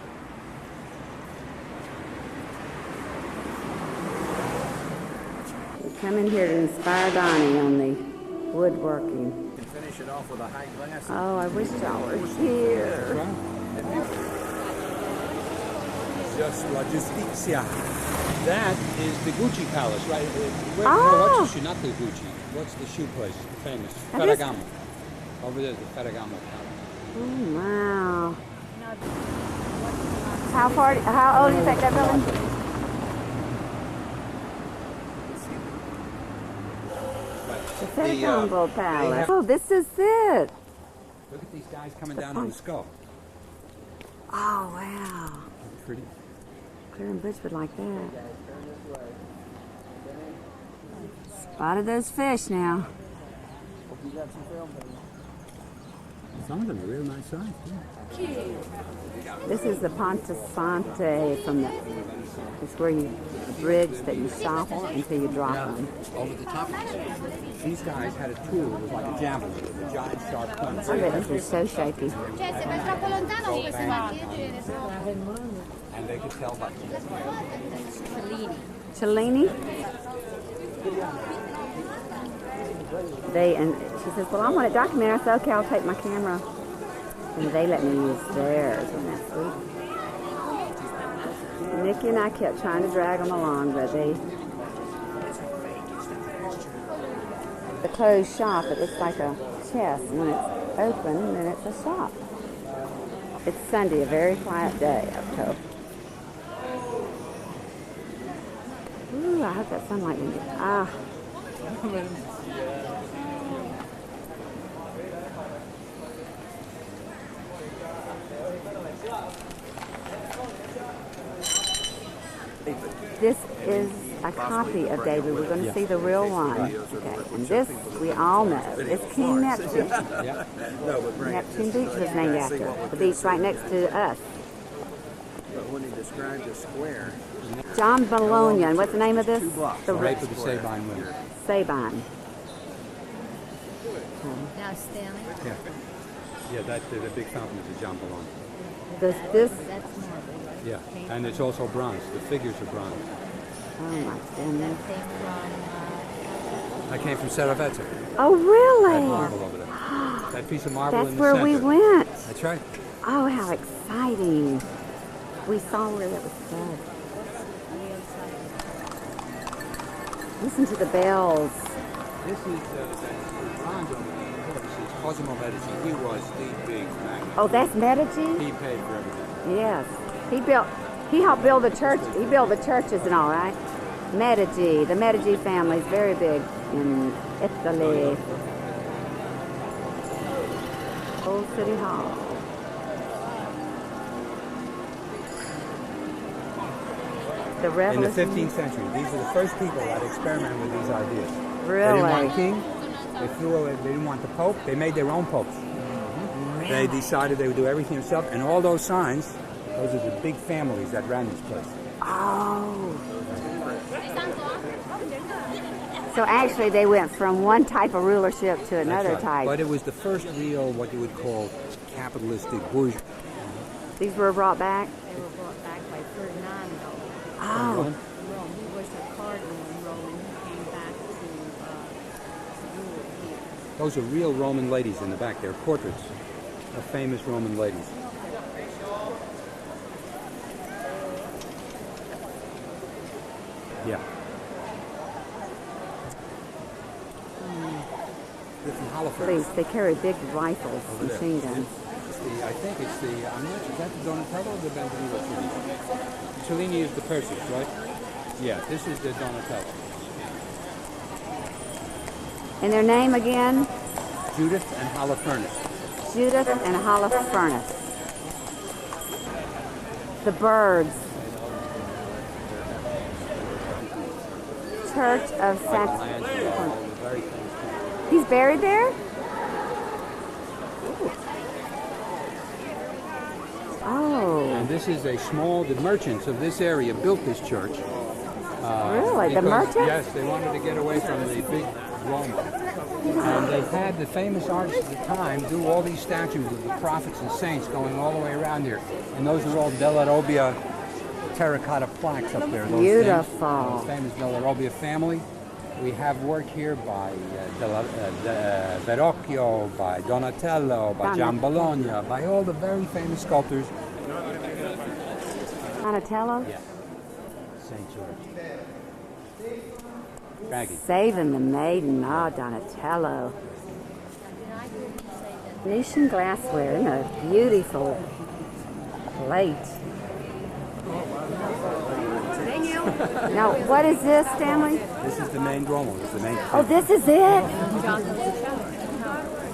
We come in here to inspire Donny on the woodworking. You can finish it off with a high glass. Oh, I wish y'all were here. Just logistics, yeah. That is the Gucci Palace, right? Oh. What's the shoe? Not the Gucci. What's the shoe place? Famous. That is- Ferragamo. Over there's the Ferragamo Palace. Oh, wow. How old do you think that building? The Ferragamo Palace. Oh, this is it. Look at these guys coming down on the skull. Oh, wow. Pretty. Claire and Butch would like that. Spotted those fish now. Some of them are real nice size, too. This is the Ponte Sante from the. It's where you the bridge that you stop until you drop them. Over the top. These guys had a tool that was like a javelin, with a giant sharp point. I bet this is so shaky. And they could tell by Cellini. And she says, well, I want a documentary. I said, okay, I'll take my camera. And they let me use theirs. Isn't that sweet? Nikki and I kept trying to drag them along, but the closed shop, it looks like a chest. When it's open, then it's a shop. It's Sunday, a very quiet day, I've told. Ooh, I hope that sunlight didn't get. Ah. This is a copy of David. We're going to see the real one. Okay. And this, we all know. It's King Neptune. Neptune Beach was named after. The beach right next to us. But when he described the square, John Bologna. And what's the name of this? The rape of the Sabine women. Sabine. Now, Stanley. Yeah. Yeah, that's the big fountain is John Bologna. This. That's marble. Yeah, and it's also bronze. The figures are bronze. Oh my goodness. I came from Serravezza. Oh really? That marble over there. That piece of marble That's in the where center. we went. That's right. Oh, how exciting. We saw where that was said. Listen to the bells. This is the bronze over there. It's Cosimo Medici. He was the big magnate. Oh, that's Medici? He paid for everything. Yes. He helped build the church. He built the churches and all, right? Medici. The Medici family is very big in Italy. Old City Hall. The In the Revolution. 15th century, these are the first people that experimented with these ideas. Really? They didn't want a king, They threw away, they didn't want the Pope. They made their own popes. They decided they would do everything themselves. And all those signs, those are the big families that ran this place. Oh. So actually they went from one type of rulership to another That's right. type. But it was the first real, what you would call, capitalistic bourgeois. These were brought back? They were brought back by Ferdinando. Oh. Rome. He was a cardinal in Rome, and he came back to rule here. Those are real Roman ladies in the back. They're portraits of famous Roman ladies. Yeah. Different Holofernes. Police, they carry big rifles, Over there. machine guns. I think it's the, I'm not sure, is that the Donatello or the Benvenuto Cellini? Cellini is the Perseus, right? Yeah, this is the Donatello. And their name again? Judith and Holofernes. Judith and Holofernes. The birds. Church of Saint. He's buried there? Oh. And this is a small, the merchants of this area built this church. Really? The merchants? Yes, they wanted to get away from the big Roma. And they had the famous artists at the time do all these statues of the prophets and saints going all the way around here. And those are all Della Robbia terracotta plaques up there. Those Beautiful. The famous Della Robbia family. We have work here by Verrocchio, by Donatello, by Gian Bologna, by all the very famous sculptors. Donatello? Yeah. St. George. Craggy. Saving the maiden. Oh, Donatello. Venetian glassware. Isn't it a beautiful plate? Now, what is this, Stanley? This is the main Duomo. This is the main. Oh, this is it?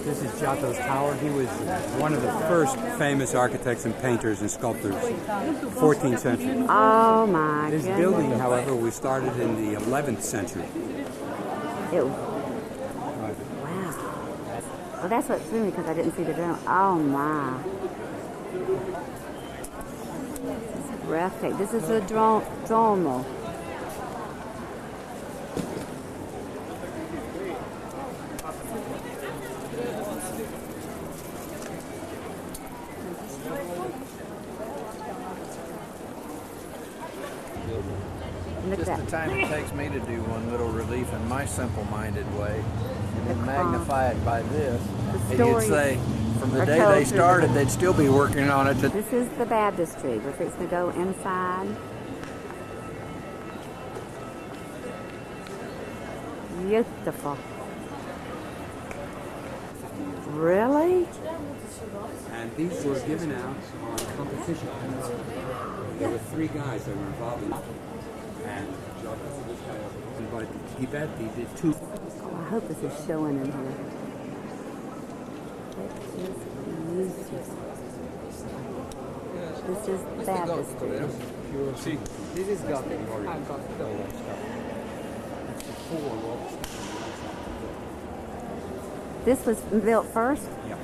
This is Giotto's tower. He was one of the first famous architects and painters and sculptors, 14th century. Oh my This goodness. building, however, was started in the 11th century. Wow. Well, that's what threw me because I didn't see the dome. Oh my. This is breathtaking. This is a Duomo. Just the time it takes me to do one little relief in my simple-minded way, and then magnify it by this. And you'd say, from the day they started, they'd still be working on it. This is the baptistry. We're fixing to go inside. Beautiful. Really? And these were given out on competition. There were 3 guys that were involved in it. And Giotto, this guy, but he did 2. Oh, I hope this is showing in here. This is the baptistry. See, this is Gothic. This was built first? Yeah.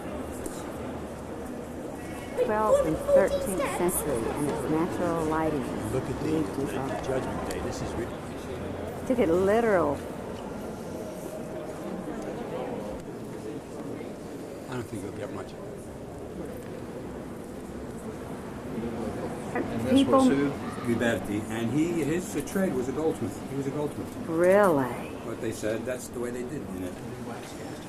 12th and 13th century, and it's natural lighting. Look at the Judgment Day. This is really. Took it literal. I don't think you'll get much. And this was who? Ghiberti, and his trade was a goldsmith. He was a goldsmith. Really? But they said that's the way they did it.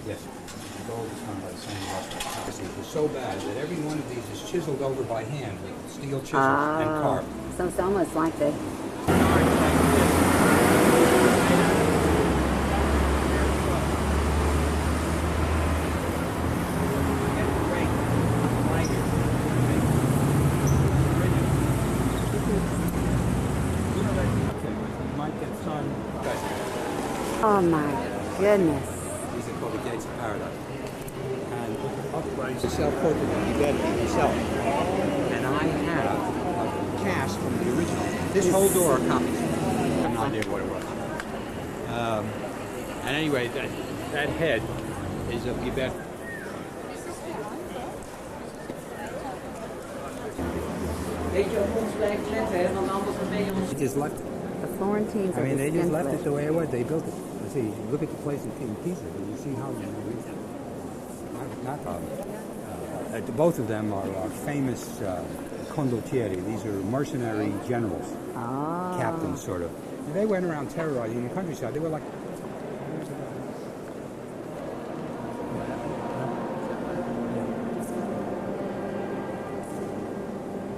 Yes. The gold is done by the same luster. It was so bad that every one of these is chiseled over by hand with steel chisels and carved. So it's almost like the... Oh my goodness. These are called the Gates of Paradise. And upright to self-portrait of Ghiberti himself. And I have a cast from the original. This whole door are copies. I have no idea what it was. And anyway, that head is of Gibet. They just left it. The Florentines I are mean, the they just left it skinflint. the way it was. They built it. You see, look at the place in Pisa, and you see how. Both of them are famous condottieri. These are mercenary generals, captains, sort of. And they went around terrorizing the countryside. They were like.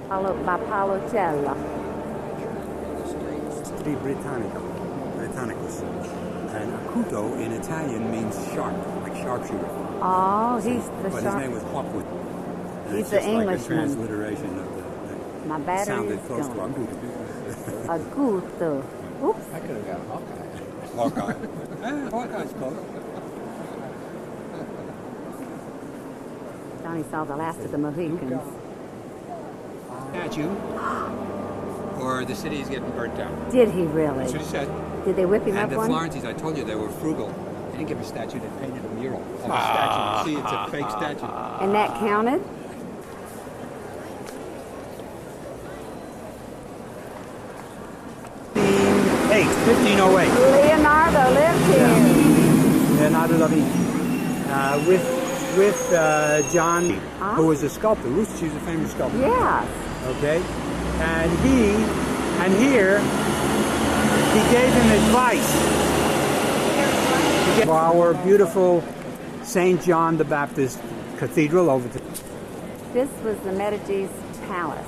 Palocella. Britannicus. And acuto in Italian means sharp, like sharpshooter. Oh, he's the But sharp. his name was Hawkwood. And He's it's the just like a Englishman. transliteration of the My battery sounded is close to gone. acuto. Acuto. Oops. I could have got Hawkeye. Hawkeye. Hawkeye's close. Donny saw the last of the Mohicans. Statue, or the city is getting burnt down. Did he really? That's what he said. Did they whip him And up the one? Florentines, I told you, they were frugal. They didn't give a statue, they painted a mural of a statue. You see, it's a fake statue. And that counted? Hey, 1508. Leonardo lived here. Leonardo da Vinci. With John, who was a sculptor. Lucy was a famous sculptor. Yes. Okay? And here, he gave him advice. For our beautiful St. John the Baptist Cathedral over to... This was the Medici's palace.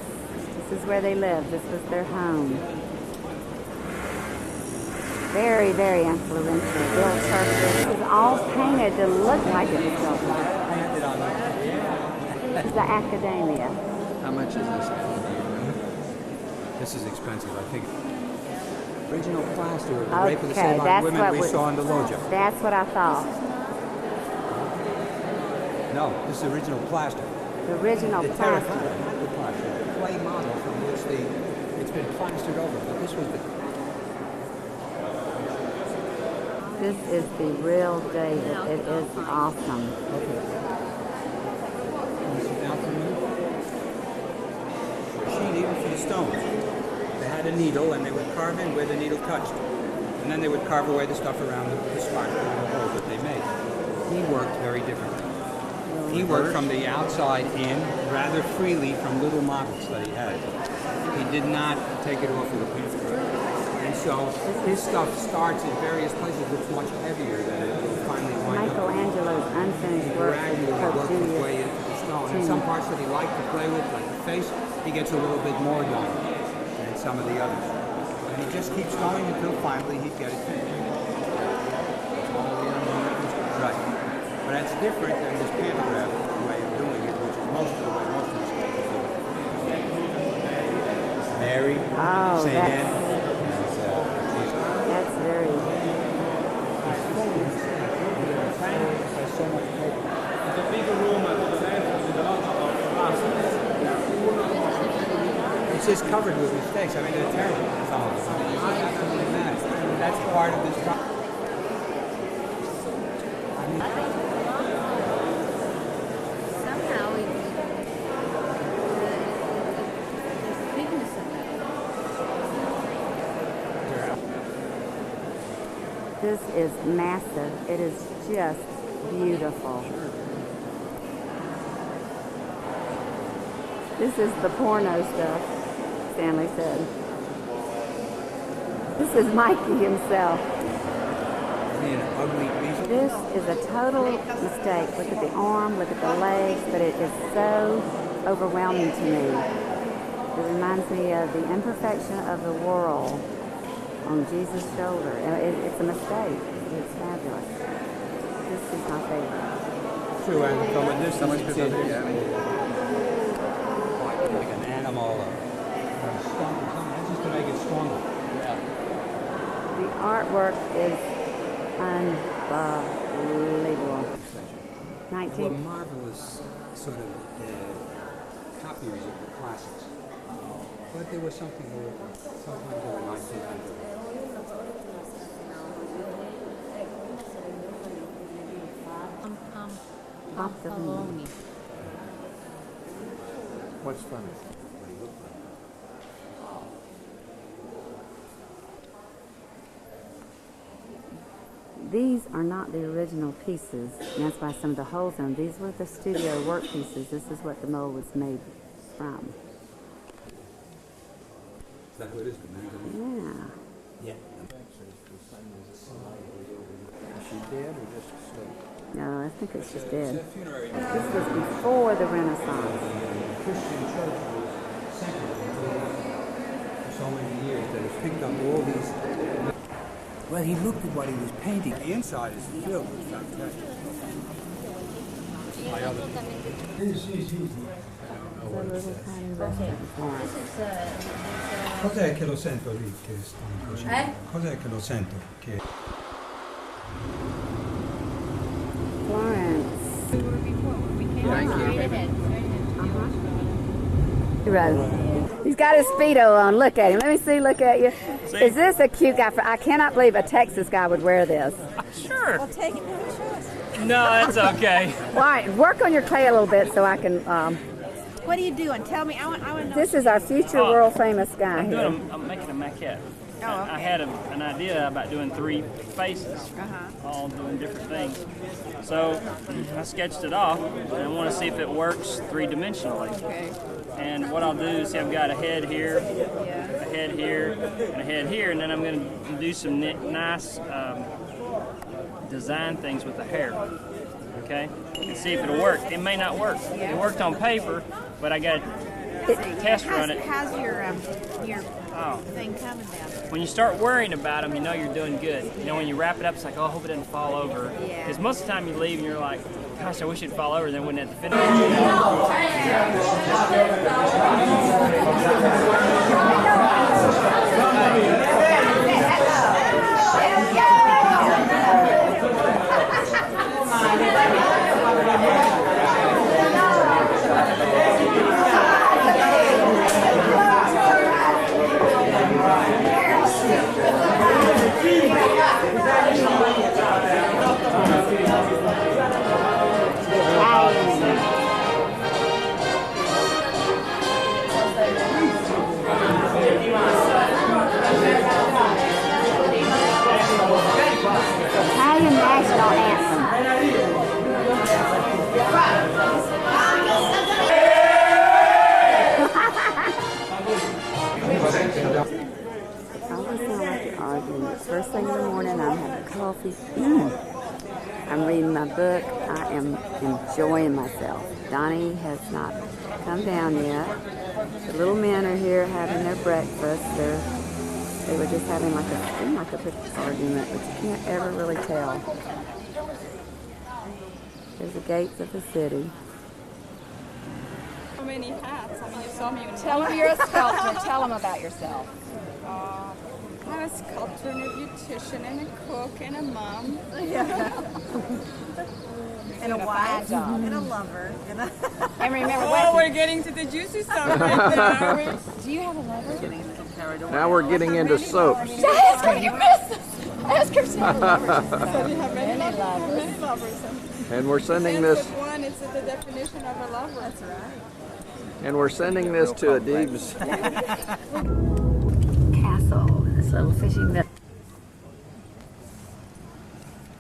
This is where they lived. This was their home. Very, very influential. Bill Churchill. This is all painted to look like it was built. The Academia. How much is this? This is expensive, I think. Original plaster of the Okay, rape of the Sabine that's women what we saw in the loggia. That's what I thought. No, this is original plaster. The original The plaster. terracotta, not the plaster. The clay model from which it's been plastered over. But this was the... This is the real David. It is awesome. Machine even for the stones. They had a needle and they would carve in where the needle touched. And then they would carve away the stuff around the spark, the hole that they made. He worked very differently. He worked from the outside in rather freely from little models that he had. He did not take it off with a paint. And so his stuff starts in various places. It's much heavier than it will finally wind up. Michelangelo's unfinished work Gradually with worked his Julius. way into the stone. And some parts that he liked to play with, like the face, he gets a little bit more done than some of the others. And he just keeps going until finally he'd get it finished. Right. But that's different than this pantograph way of doing it, which is most of the way most of the sculptures do it. Mary, Oh, St. that's- Anne. That's very... The bigger room at the center with a lot of glasses. It's just covered with mistakes. I mean, they're terrible. Some of them. I mean, it's absolutely mad. That's part of this problem. Somehow the bigness of it. This is massive. It is just beautiful. This is the porno stuff, Stanley said. This is Mikey himself. This is a total mistake. Look at the arm, look at the legs, but it is so overwhelming to me. It reminds me of the imperfection of the world on Jesus' shoulder. It's a mistake. It's fabulous. This is my favorite. True, and from a distance, you see like an animal or a stump or something. That's just to make it stronger. The artwork is unbelievable. They were marvelous sort of copiers of the classics. But there was something sometimes they were not too Optimum. What's funny? These are not the original pieces. And that's why some of the holes in them. These were the studio work pieces. This is what the mold was made from. Is that who it is? Yeah. Yeah. Is she dead or just asleep? No, I think it's just dead. This was before the Renaissance. Christian church was centered for so many years that it picked up all these. Well, he looked at what he was painting. The inside is filled with fantastic stuff. My other. Cos'è che lo sento lì che stanno così? Cos'è che lo sento che... Florence. Thank you. Right. He's got his Speedo on. Look at him. Let me see. Look at you. See? Is this a cute guy? I cannot believe a Texas guy would wear this. Sure. Well, take it. No, it's okay. All right. Work on your clay a little bit so I can... What are you doing? Tell me. I want to know. This is our future world famous guy I'm, here. I'm making a maquette. Oh, okay. I had an idea about doing 3 faces, all doing different things. So I sketched it off, and I want to see if it works 3-dimensionally. Okay. And what I'll do is, see, I've got a head here, a head here, and a head here, and then I'm going to do some nice design things with the hair. Okay, and see if it'll work. It may not work. It worked on paper, but I got to test run it. How's your thing coming down? When you start worrying about them, you know you're doing good. You know, when you wrap it up, it's like, oh, I hope it doesn't fall over. Because most of the time you leave and you're like, gosh, I wish it'd fall over, then wouldn't have to finish. Italian national anthem. I always sound like you're arguing. First thing in the morning, I'm having coffee. I'm reading my book. I am enjoying myself. Donny has not come down yet. The little men are here having their breakfast. They were just having like a big argument, but you can't ever really tell. There's the gates of the city. So many hats. I mean, you saw me. Tell them you're a sculptor. Tell them about yourself. I'm a sculptor and a beautician and a cook and a mom. And a wife, and a lover, and a... And remember, we're getting to the juicy stuff right now. Do you have a lover? Now we're getting into soaps. Ask her, you missed this. Ask her if she has a lover. So we have many lovers. And we're sending And this. with one, it's the definition of a lover. That's right. And we're sending this to Adib's. Castle, this little fishing village.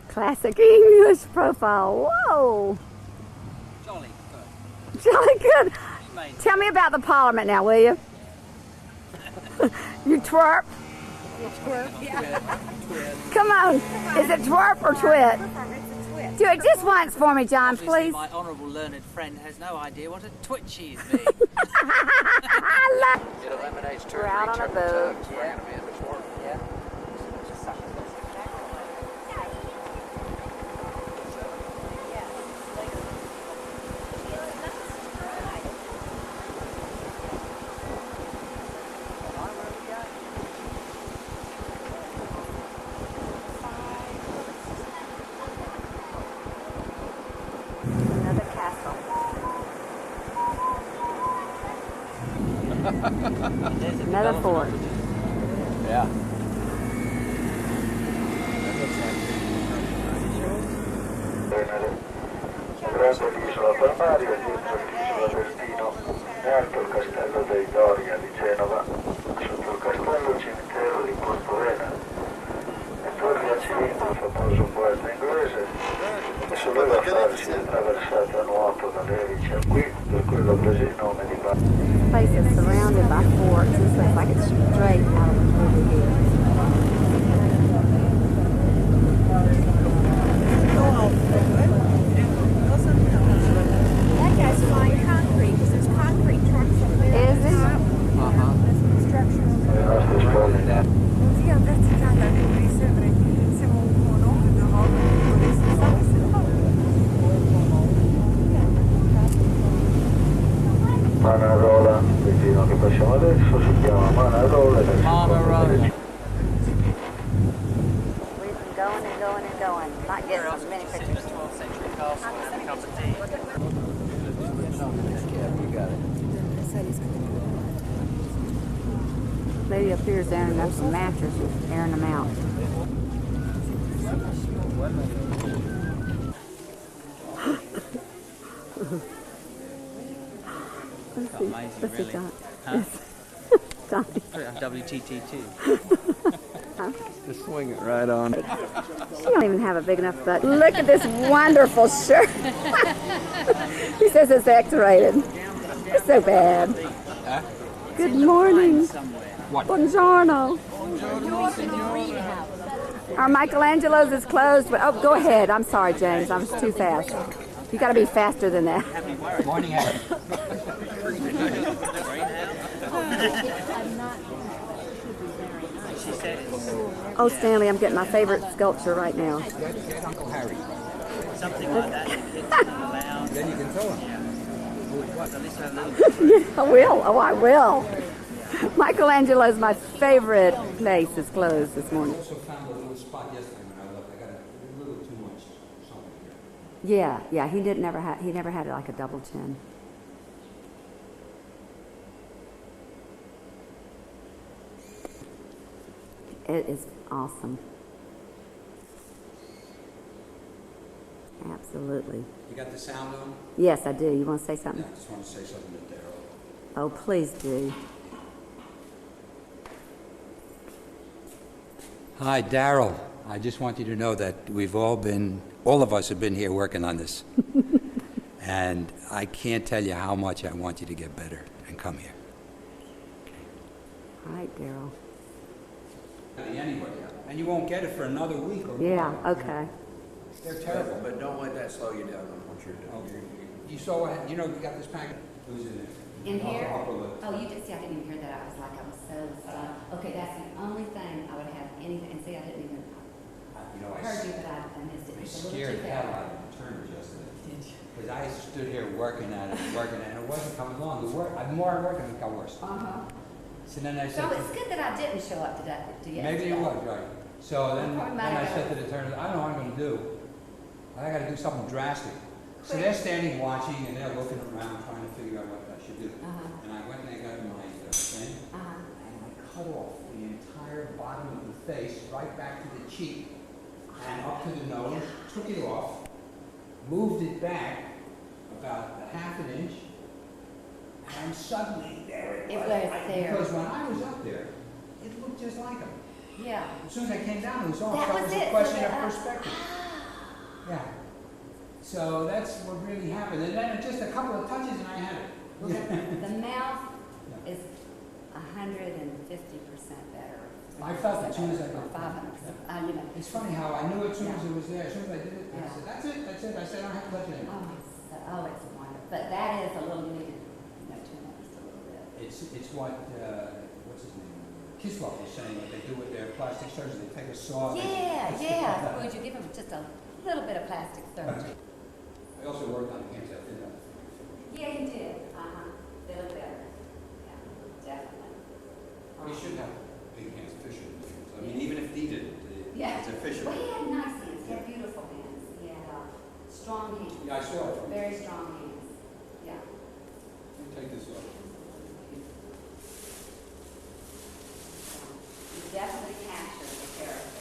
Classic English profile. Whoa! Jolly good. Jolly good. Tell me about the Parliament now, will you? You twerp? Come on. Is it twerp or twit? Do it just once for me, John, Obviously, please. my honourable learned friend has no idea what a twitch she is being. It eliminates two or We're out three on a boat. tons per annum in the short. Yeah. Another castle. Another fort. Yeah. Gracias. Mario dietro l'isola Destino è alto il castello dei Doria di Genova, sotto il castello cimitero di Portovena, e torri a cilindro il famoso poeta inglese, e soleva farsi attraversata a nuoto dalle elici a qui, per quello prese il nome di Bar. This place is surrounded by forts. This looks like it's straight out of a movie here. That guy's flying concrete because there's concrete trucks up there. Is it? That's construction over there. Zia, verticale, mi sembra che siamo un no, Manarola, il vino che facciamo adesso si chiama Manarola ed è We've been going and going and going. Not getting as many pictures. 12th century castle and a cup of tea. You got it. Lady up here is airing up some mattresses, airing them out. Let's see, John. Donny. WTTT. Just swing it right on. You don't even have a big enough butt. Look at this wonderful shirt. He says it's X-rated. It's so bad. Good morning. Buongiorno. Our Michelangelo's is closed. But, oh, go ahead. I'm sorry, James. I was too fast. You got to be faster than that. Morning, Harry. Oh, Stanley, I'm getting my favorite sculpture right now. Uncle Harry. Something like that. Then you can tell him. Yeah, I will. Oh, I will. Michelangelo's my favorite place is closed this morning. I also found a little spot yesterday when I left. I got a little too much something here. Yeah. He never had like a double chin. It is awesome. Absolutely. You got the sound on? Yes, I do. You want to say something? Yeah, I just want to say something to Daryl. Oh, please do. Hi, Daryl. I just want you to know that all of us have been here working on this. And I can't tell you how much I want you to get better and come here. All right, Daryl. Anyway, and you won't get it for another week or Yeah, more. okay. They're terrible. But don't let that slow you down on what you're doing. Okay. You saw, you got this packet? Who's in it? In here? Upper lip. Oh, you did see, I didn't even hear that. I was like, I was so stunned. Okay, that's the only thing I would have anything, and see, I didn't even, I heard you, but I missed it. I It's a little scared too the hell fast. out of the turners yesterday. Because I stood here working at it, and it wasn't coming along. The more I worked, it got worse. Uh-huh. So then I So said, it's good that I didn't show up to yesterday. maybe it was, right. So then Probably might I have said to the turners, I don't know what I'm going to do. I got to do something drastic. So they're standing watching, and they're looking around, trying to figure out what I should do. And I went and I got my thing, and I cut off the entire bottom of the face, right back to the cheek, and up to the nose, took it off, moved it back about a half an inch, and suddenly there it was. there. Because when I was up there, it looked just like him. Yeah. As soon as I came down, it was off. That So was it was a it. question of perspective. Yeah. So that's what really happened. And then just a couple of touches and I had it. The mouth is 150% better. I felt it as soon as I got it. 500%. You know. It's funny how I knew it as soon as it was there. As soon as I did it, I said, that's it. I said, I don't have to touch it anymore. Oh, it's wonderful. But that is a little, you need to tune up just a little bit. It's what, what's his name? Kisloff was saying what they do with their plastic surgery. They take a saw. Yeah. Would you give him just a little bit of plastic surgery? I also worked on cancer. Yeah, you did. They look better. Yeah, definitely. We should have big hands, Fisher. I mean, even if needed, it's a Fisher. Well, he had nice hands. He had beautiful hands. He had strong hands. Yeah, I saw it. Very strong hands. Yeah. Let me take this off. You definitely captured the character.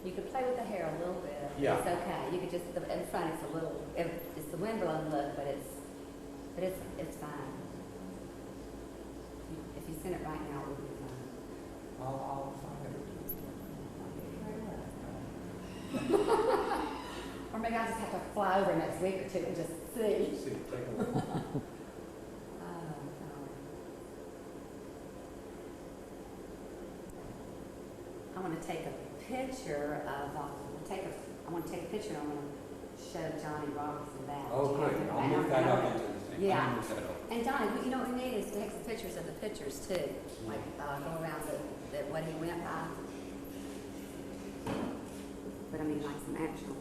You could play with the hair a little bit. Yeah. It's okay. You could just, in front it's a little, it's the windblown look, but it's fine. If you send it right now, it will be fine. I'll find it. Or maybe I'll just have to fly over next week or two and just see. Take a look. I want to take a picture of, I want to take a picture and I want to show Johnny Robinson that. Oh, great. I'll move that up into the thing. Yeah. I'll move that up. And Donnie, you know what we need is to take some pictures of the pictures too. Like go around what he went by. But I mean like some actual.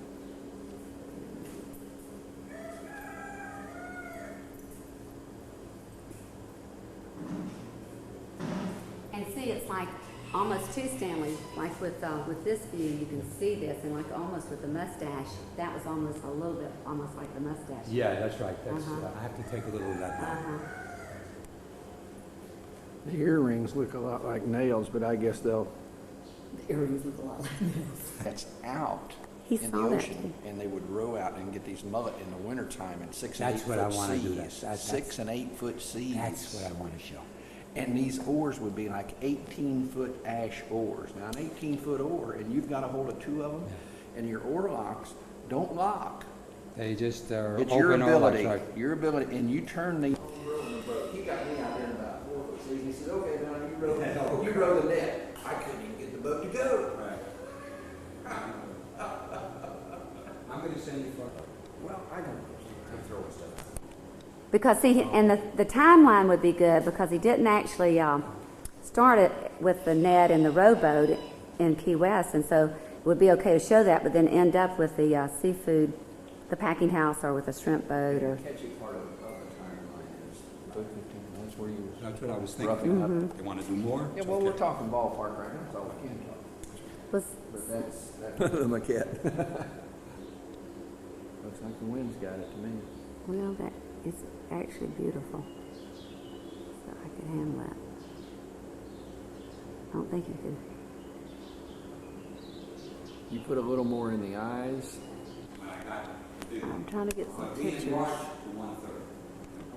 And see, it's like almost two Stanley. Like with this view, you can see this, and like almost with the mustache, that was almost a little bit, almost like the mustache. Yeah, that's right. That's, I have to take a little of that. The earrings look a lot like nails, but I guess they'll. The earrings look a lot like nails. That's out He in the saw that ocean, and they would row out and get these mullet in the wintertime in 6 and 8 That's foot what I want to seas. do. That's 6 and 8 foot seas. That's what I want to show. And these oars would be like 18-foot ash oars. Now, an 18-foot oar, and you've got a hold of two of them, and your oar locks don't lock. They just are It's open your ability, all like, your ability, and you turn the. He got me out there in about 4 foot seas. He said, "Okay, Donny, you row the net." I couldn't even get the boat to go. I'm going to send you photos. Well, I don't throw stuff. Because see, and the timeline would be good because he didn't actually start it with the net and the rowboat in Key West, and so it would be okay to show that, but then end up with the seafood, the packing house, or with a shrimp boat, or. Catchy part of the timeline is boat 15. That's where you. That's what I was thinking. They want to do more? Yeah, well, we're talking ballpark right now. That's all we can talk. But that's the maquette. Looks like the wind's got it to me. Well, that is actually beautiful. So I could handle that. I don't think you could. You put a little more in the eyes. I'm trying to get some pictures.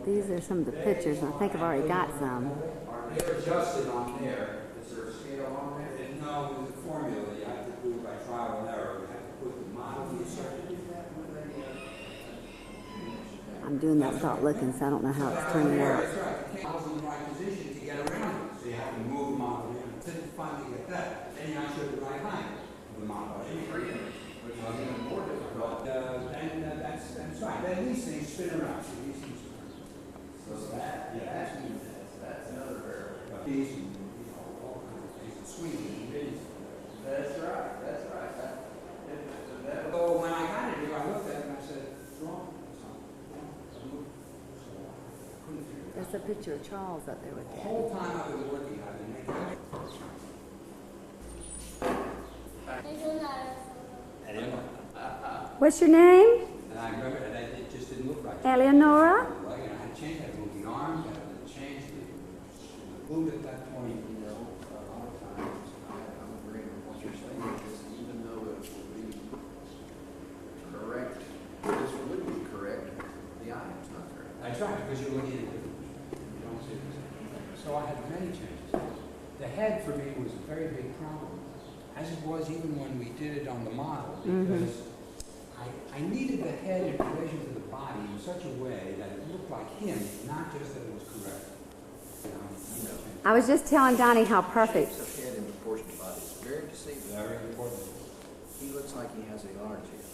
These are some of the pictures, and I think I've already got some. They're adjusted on there. Is there a scale on there? No, there's a formula. You have to do it by trial and error. You have to put the model in. I'm doing that without looking, so I don't know how it's turning out. That's right. The model's in the right position to get around it. So you have to move the model in. Until you finally get that, then you actually have the right height of the model. Which is even more difficult. And that's right. Then these things spin around. So these things spin around. So that, yeah, that's another variable. These, all kinds of things. Swinging. That's right. That's right. So when I got it here, I looked at it and I said, it's wrong. There's a picture of Charles up there with The that. whole time I've been working, I've been making it. What's your name? And I remember that it just didn't look right. Eleonora? Right, and I had changed, I had moved the arms, I had changed the boot at that point. You know, a lot of times, I'm agreeing with what you're saying, is even though it would be correct, this would be correct, the item's not correct. That's right, because you're looking at it different. You don't see it. So I had many changes. The head for me was a very big problem, as it was even when we did it on the model, because I needed the head in relation to the body in such a way that it looked like him, not just that it was correct. I was just telling Donnie how perfect. The head in proportion to body is very deceiving. Very important. He looks like he has a large head.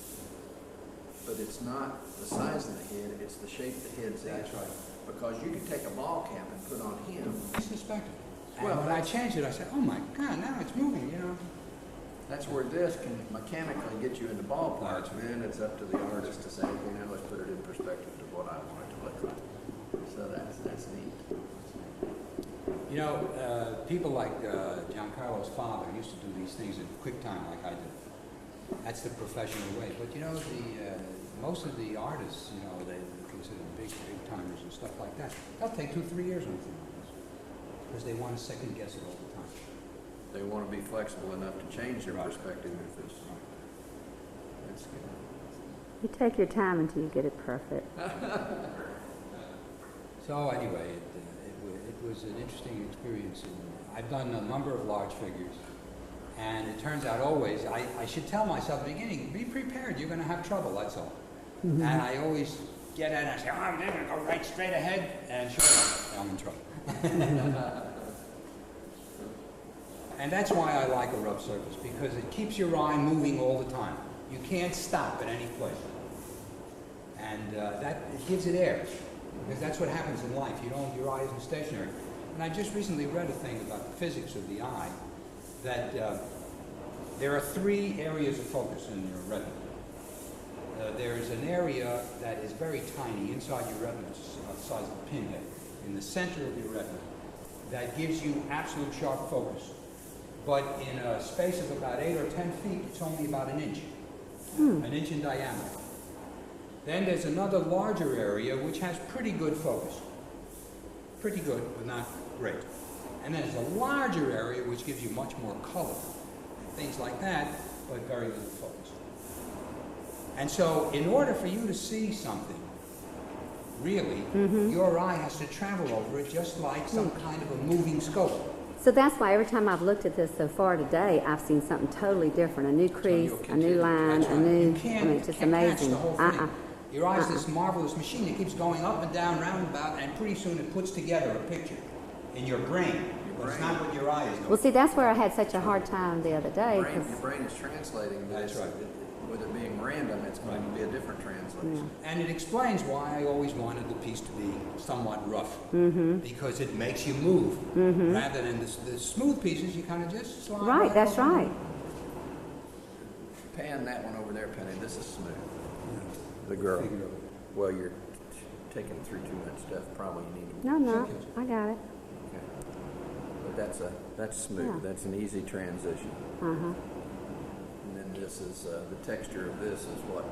But it's not the size of the head, it's the shape the head's in. That's right. Because you could take a ball cap and put on him. I suspected. Well, And when I changed it, I said, oh my God, now it's moving, you know. That's where this can mechanically get you into ballparks. Then it's up to the artist to say, okay, now let's put it in perspective to what I want it to look like. So that's neat. You know, people like Giancarlo's father used to do these things in quick time like I did. That's the professional way. But you know, most of the artists, you know, they consider big timers and stuff like that. They'll take 2-3 years on things like this because they want to second guess it all the time. they want to be flexible enough to change their perspective if it's. That's good. You take your time until you get it perfect. So anyway, it was an interesting experience. I've done a number of large figures, and it turns out always, I should tell myself at the beginning, be prepared, you're going to have trouble, that's all. Mm-hmm. And I always get at it and I say, oh, I'm going to go right straight ahead, and sure enough, I'm in trouble. And that's why I like a rough surface, because it keeps your eye moving all the time. You can't stop at any place. And that it gives it air, because that's what happens in life. Your eye isn't stationary. And I just recently read a thing about the physics of the eye, that there are 3 areas of focus in your retina. There's an area that is very tiny inside your retina, the size of a pinhead, in the center of your retina, that gives you absolute sharp focus. But in a space of about 8 or 10 feet, it's only about an inch in diameter. Then there's another larger area which has pretty good focus. Pretty good, but not great. And then there's a larger area which gives you much more color. Things like that, but very little focus. And so in order for you to see something, really, your eye has to travel over it just like some kind of a moving scope. So that's why every time I've looked at this so far today, I've seen something totally different. A new crease, a new line, a new, it's just amazing. Your eye's this marvelous machine. It keeps going up and down, round and about, and pretty soon it puts together a picture in your brain. But it's not what your eye is doing. Well, see, that's where I had such a hard time the other day. Your brain is translating this. That's right. With it being random, it's going to be a different translation. Yeah. And it explains why I always wanted the piece to be somewhat rough. Because it makes you move. Rather than the smooth pieces, you kind of just slide. Right, that's right. Pan that one over there, Penny. This is smooth. The girl. Well, you're taking through too much stuff. Probably you need to. No, I got it. Okay. But that's smooth. Yeah. That's an easy transition. And then this is the texture of this is what.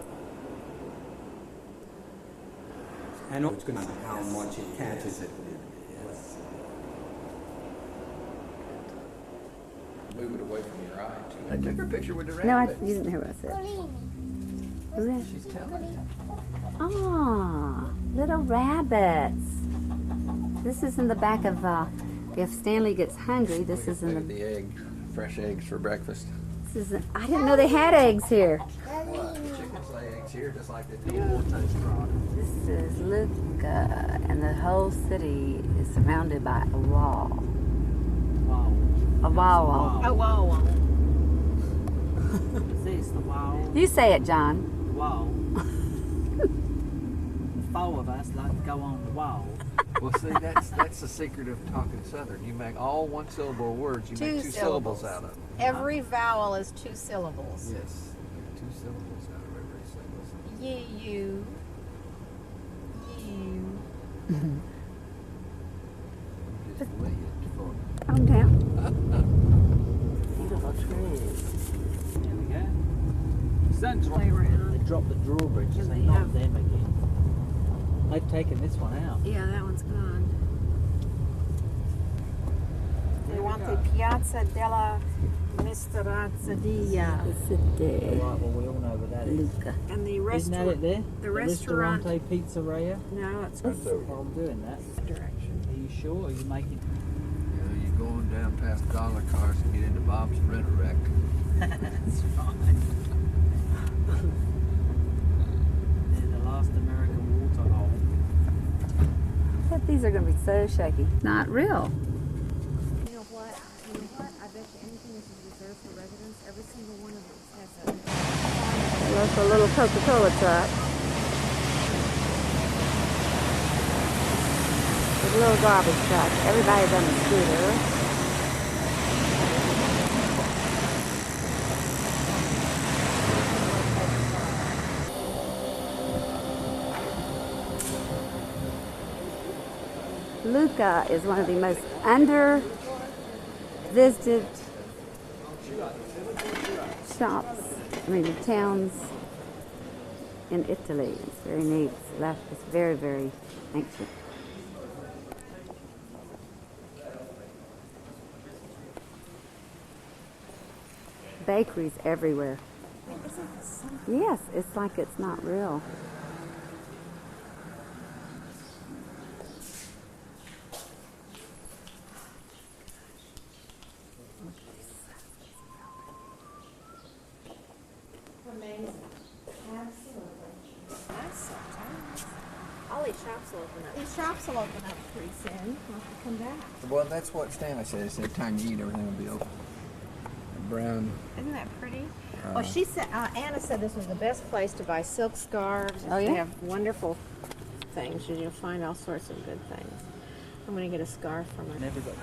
And it's going to be how much it catches it. Yes. Move it away from your eye too. I took her picture with the rabbit. No, you didn't hear what I said. Who is? She's telling you. Ah, little rabbits. This is in the back of, if Stanley gets hungry, this is in the egg, fresh eggs for breakfast. This is, I didn't know they had eggs here. What? The chickens lay eggs here just like they do in Toast Rock. This is Luca, and the whole city is surrounded by a wall. A wall. A wall. This the wall. You say it, John. Wall. 4 of us like to go on the wall. Well, see, that's the secret of talking Southern. You make all one-syllable words. You make 2 syllables out of them. Every vowel is 2 syllables. Yes, 2 syllables out of every syllable. You. Just lay it for Calm down. Beautiful trees. There we go. They dropped the drawbridges and not them again. They've taken this one out. Yeah, that one's gone. We want the Piazza della Misterrazzadia. Right, well, we all know where that is. Luca. And the Isn't restaurant. that it there? The restaurant. Ristorante Pizzeria? No, it's Well, I'm doing that. direction. Are you sure? Are you making... Yeah, you're going down past dollar cars and get into Bob's Rent-A-Wreck. That's fine. They're the last American water hole. I bet these are going to be so shaky. Not real. You know what? I bet you anything this is reserved for residents. Every single one of them has a... That's a little Coca-Cola truck. There's a little garbage truck. Everybody's on the scooter. Lucca is one of the most under-visited towns in Italy. It's very neat. It's very, very ancient. bakeries everywhere. Yes, it's like it's not real. Amazing. Absolutely. That's so tight. All these shops will open up. These shops will open up pretty soon. We'll have to come back. Well, that's what Stanley said. He said, time you eat, everything will be open. Brown. Isn't that pretty? Well, she said, Anna said this was the best place to buy silk scarves. Oh, yeah? They have wonderful things. You'll find all sorts of good things. I'm going to get a scarf from her. Never got.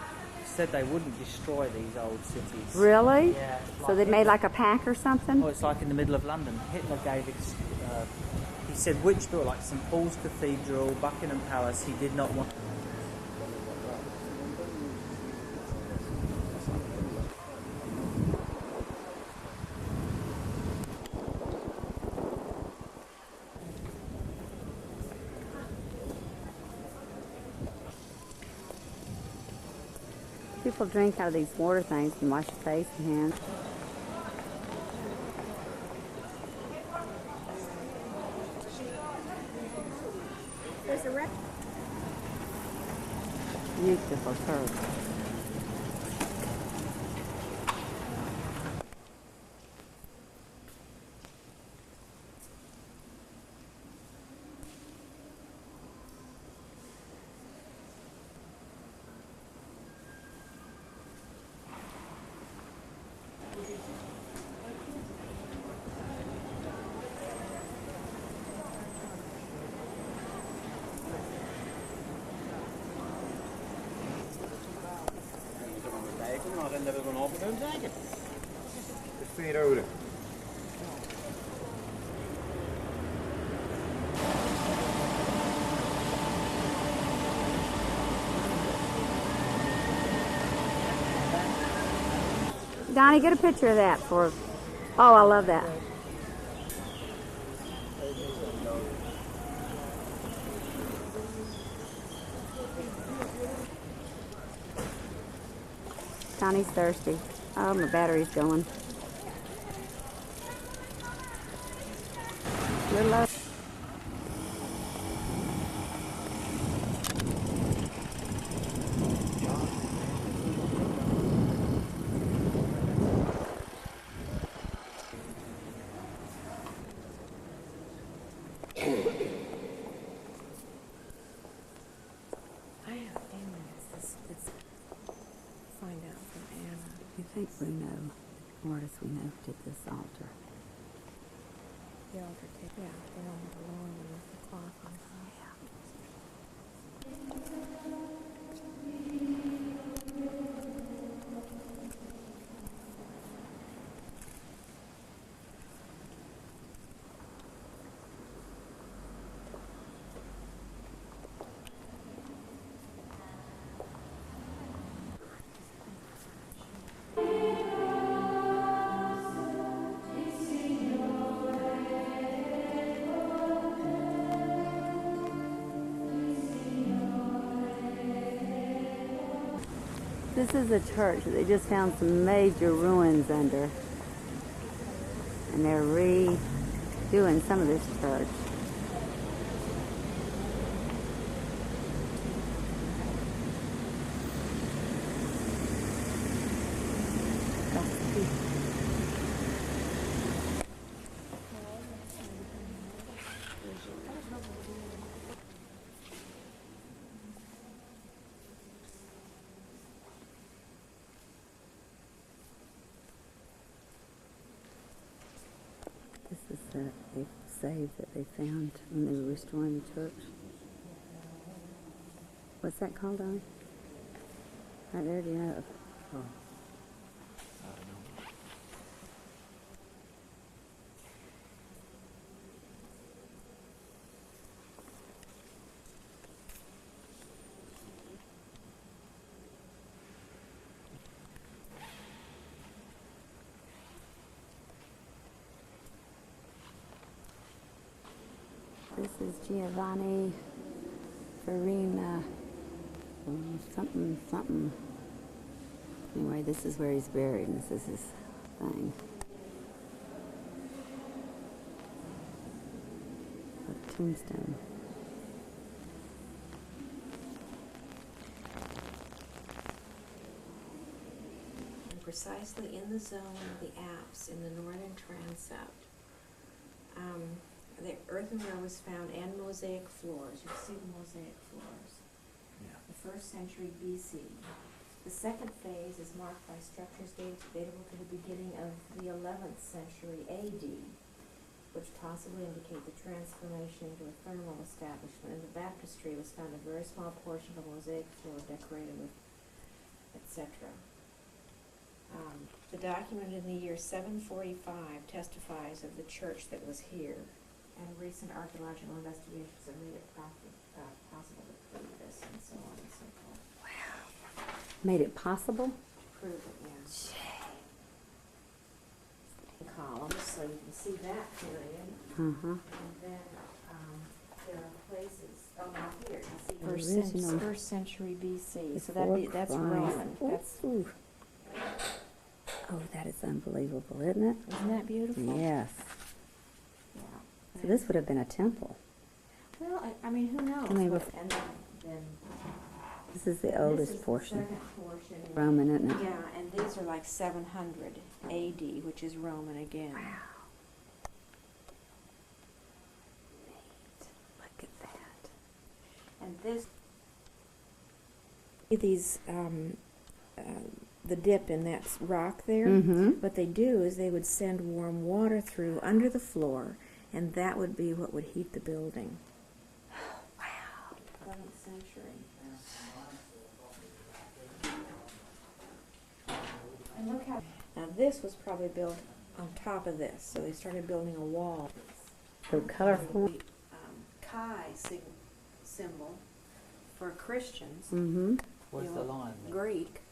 Said they wouldn't destroy these old cities. Really? Yeah. So they made like a pack or something? Oh, it's like in the middle of London. Hitler gave he said which built like St Paul's Cathedral, Buckingham Palace, he did not want. People drink out of these water things and wash their face and hands. There's a rec. Beautiful church. Just feed over there. Donnie, get a picture of that for. Oh, I love that. Donnie's thirsty. Oh, my battery's going. Little low. I have a feeling it's find out from Anna. You think we know, the artist we know did this altar? The altar tape. Yeah, they don't have a long one with the cloth on top. This is a church that they just found some major ruins under. And they're redoing some of this church. This is the save that they found when they were restoring the church. What's that called, Donnie? Right there, do you know? Oh. This is Giovanni Farina, something. Anyway, this is where he's buried, and this is his thing. tombstone. Precisely in the zone of the apse in the northern transept. The earthenware was found and mosaic floors. You see the mosaic floors. Yeah. The 1st century BC. The second phase is marked by structures datable to the beginning of the 11th century AD, which possibly indicate the transformation into a thermal establishment. In the baptistry was found a very small portion of a mosaic floor decorated with etc. The document in the year 745 testifies of the church that was here, and recent archaeological investigations have made it possible to prove this, and so on and so forth. Wow. Made it possible? Prove it, yeah. Columns, so you can see that period. Uh-huh. And then there are places, not here, you see first century BC, so that's Roman. That's oh, that is unbelievable, isn't it? Isn't that beautiful? Yes. Yeah. So this would have been a temple. Well, I mean, who knows? I mean, and then this is the oldest this is portion. The second portion. Roman, isn't it? Yeah, and these are like 700 AD, which is Roman again. Wow. Neat. Look at that. And these, the dip in that rock there, what they do is they would send warm water through under the floor, and that would be what would heat the building. Wow. 11th century. And look how, now this was probably built on top of this, so they started building a wall. So colorful. The Chi symbol for Christians. Mm-hmm. What's the line? Greek.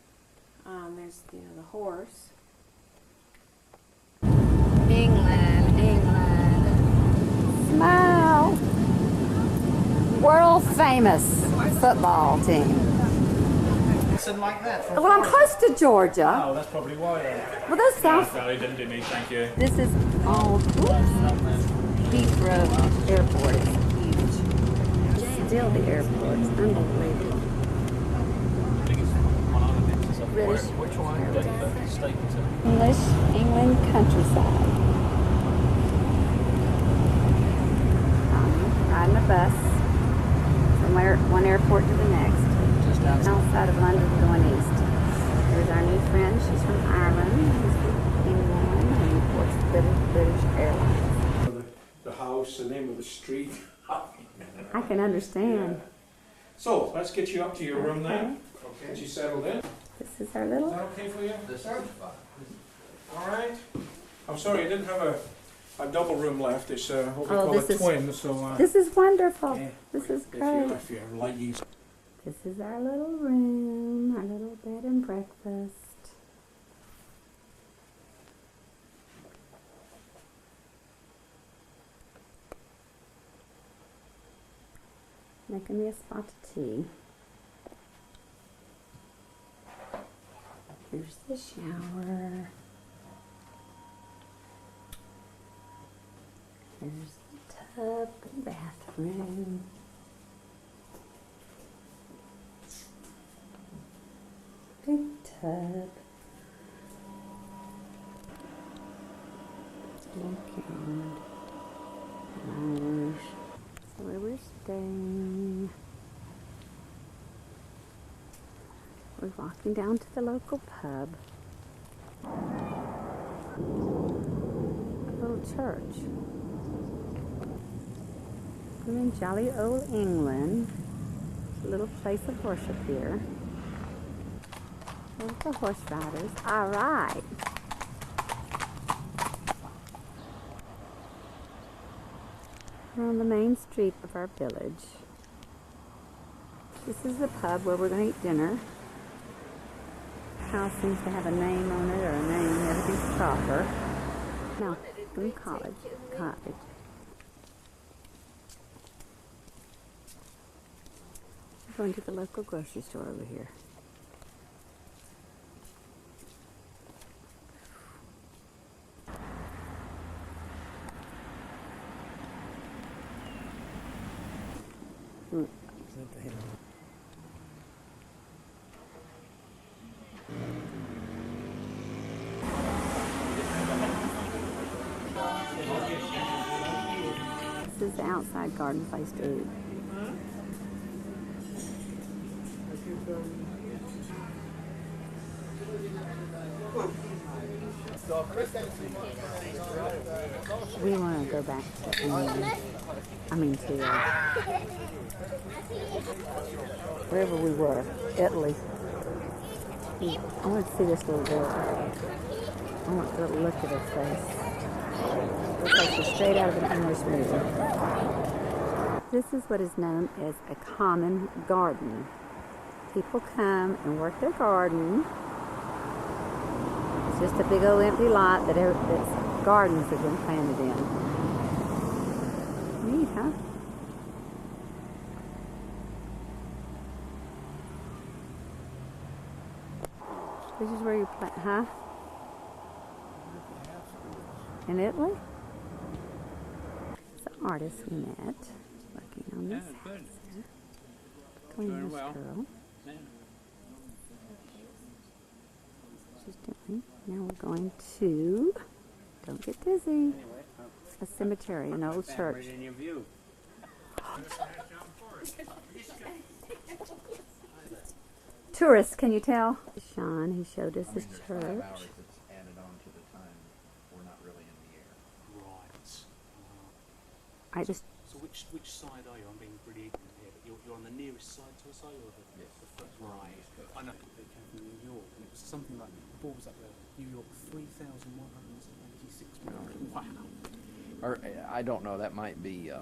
There's the horse. England, England. Smile. World famous football team. Something like that. Well, I'm close to Georgia. Oh, that's probably why then. Well, those sounds. No, it didn't do me, thank you. This is all Heathrow Airport is huge. It's still the airport. It's unbelievable. British. Which one? English, England countryside. Riding a bus from one airport to the next. Just outside of London going east. There's our new friend. She's from Ireland. He's from England and reports British Airlines. The house, the name of the street. I can understand. So, let's get you up to your room now. Okay. Get you settled in. This is our little. Is that okay for you? This is fine. All right. I'm sorry, I didn't have a double room left. It's what we call this a is, twin. So this is wonderful. yeah, This is great. if you like these. This is our little room, our little bed and breakfast. Making me a spot of tea. Here's the shower. Here's the tub and bathroom. Big tub. Looking flowers. So where we're staying. We're walking down to the local pub. A little church. We're in jolly old England. A little place of worship here. There's the horse riders. All right. We're on the main street of our village. This is the pub where we're going to eat dinner. House seems to have a name on it, or a name, everything's proper. No, from college. Cottage. We're going to the local grocery store over here. This is the outside garden place too. We want to go back to wherever we were, Italy. I want to see this little girl. I want to look at her face. Looks like she's straight out of an English movie. This is what is known as a common garden. People come and work their garden. It's just a big old empty lot that gardens have been planted in. Neat, huh? This is where you plant, huh? In Italy? It's the artist we met working on this house. Clean this girl. She's doing. Now we're going to, don't get dizzy, a cemetery, an old church. Tourists, can you tell? Sean, he showed us his church. I just. So which side are you? I'm being pretty ignorant here, but you're on the nearest side to a side or the first? Right. I know they came from New York, and it was something like, what was that there? New York, 3,186 miles. Wow. Or I don't know. That might be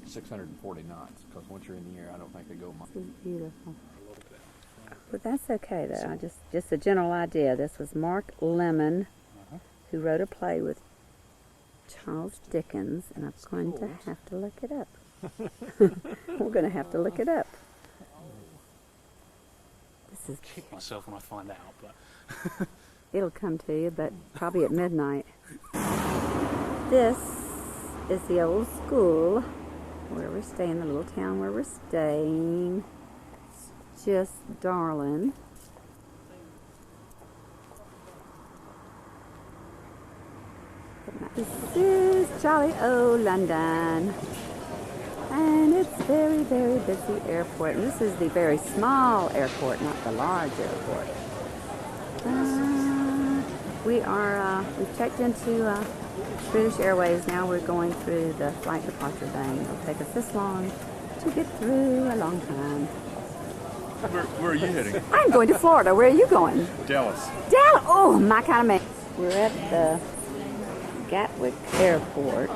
640 knots. Because once you're in the air, I don't think they go much. This is beautiful. But that's okay, though. Just a general idea. This was Mark Lemon, who wrote a play with Charles Dickens, and I'm going to have to look it up. We're going to have to look it up. This is. Kick myself when I find out, but. It'll come to you, but probably at midnight. This is the old school where we're staying, the little town where we're staying. It's just darling. This is jolly old London, and it's very, very busy airport. And this is the very small airport, not the large airport. We've checked into British Airways. Now we're going through the flight departure thing. It'll take us this long to get through a long time. Where are you heading? I'm going to Florida. Where are you going? Dallas. Dallas! Oh, my kind of man. We're at the Gatwick Airport.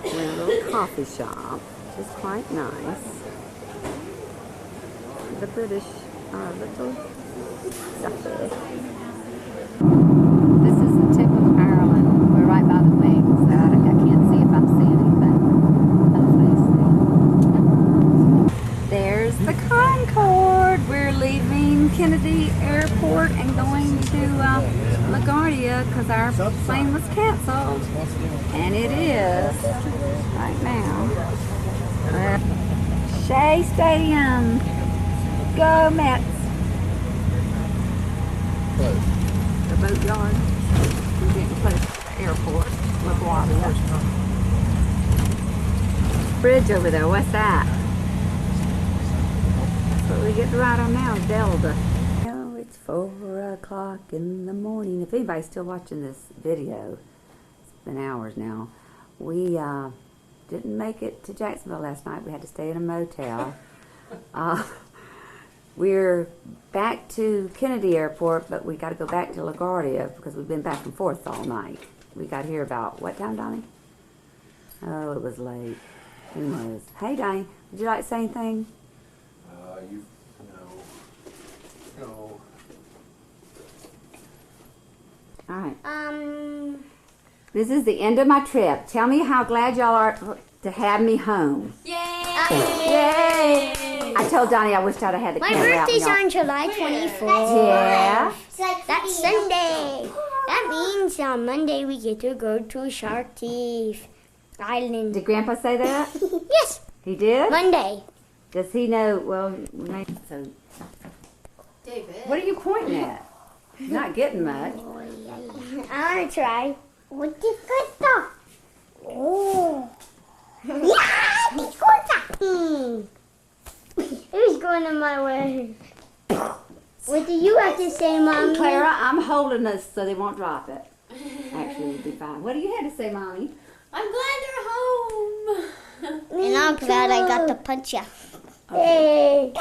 We're in a little coffee shop, which is quite nice. The British are a little stuffy. This is the tip of Ireland. We're right by the wings. I can't see if I'm seeing anything. Hopefully I see. There's the Concorde. We're leaving Kennedy Airport and going to LaGuardia because our plane was canceled. And it is right now. We're at Shea Stadium. Go Mets! The boatyard. We're getting close to the airport. LaGuardia. Bridge over there, what's that? That's what we get to ride on now, Delta. Now it's 4 o'clock in the morning. If anybody's still watching this video, it's been hours now. We didn't make it to Jacksonville last night. We had to stay in a motel. We're back to Kennedy Airport, but we got to go back to LaGuardia because we've been back and forth all night. We got here about, what time, Donnie? Oh, it was late. Who knows? Hey, Donnie, would you like to say anything? No. All right. This is the end of my trip. Tell me how glad y'all are to have me home. Yay! Yay! I told Donnie I wished I'd have had the camera out. My birthday's on July 24th. Yeah. That's Sunday. That means on Monday we get to go to Shark Teeth Island. Did Grandpa say that? Yes. He did? Monday. Does he know? Well, so. David. What are you pointing at? You're not getting much. I want to try. What is good stuff? Oh. Yeah, it's good. Who's going in my way? What do you have to say, Mommy? Clara, I'm holding this so they won't drop it. Actually, it'll be fine. What do you have to say, Mommy? I'm glad you're home. And I'm glad I got to punch you. Hey.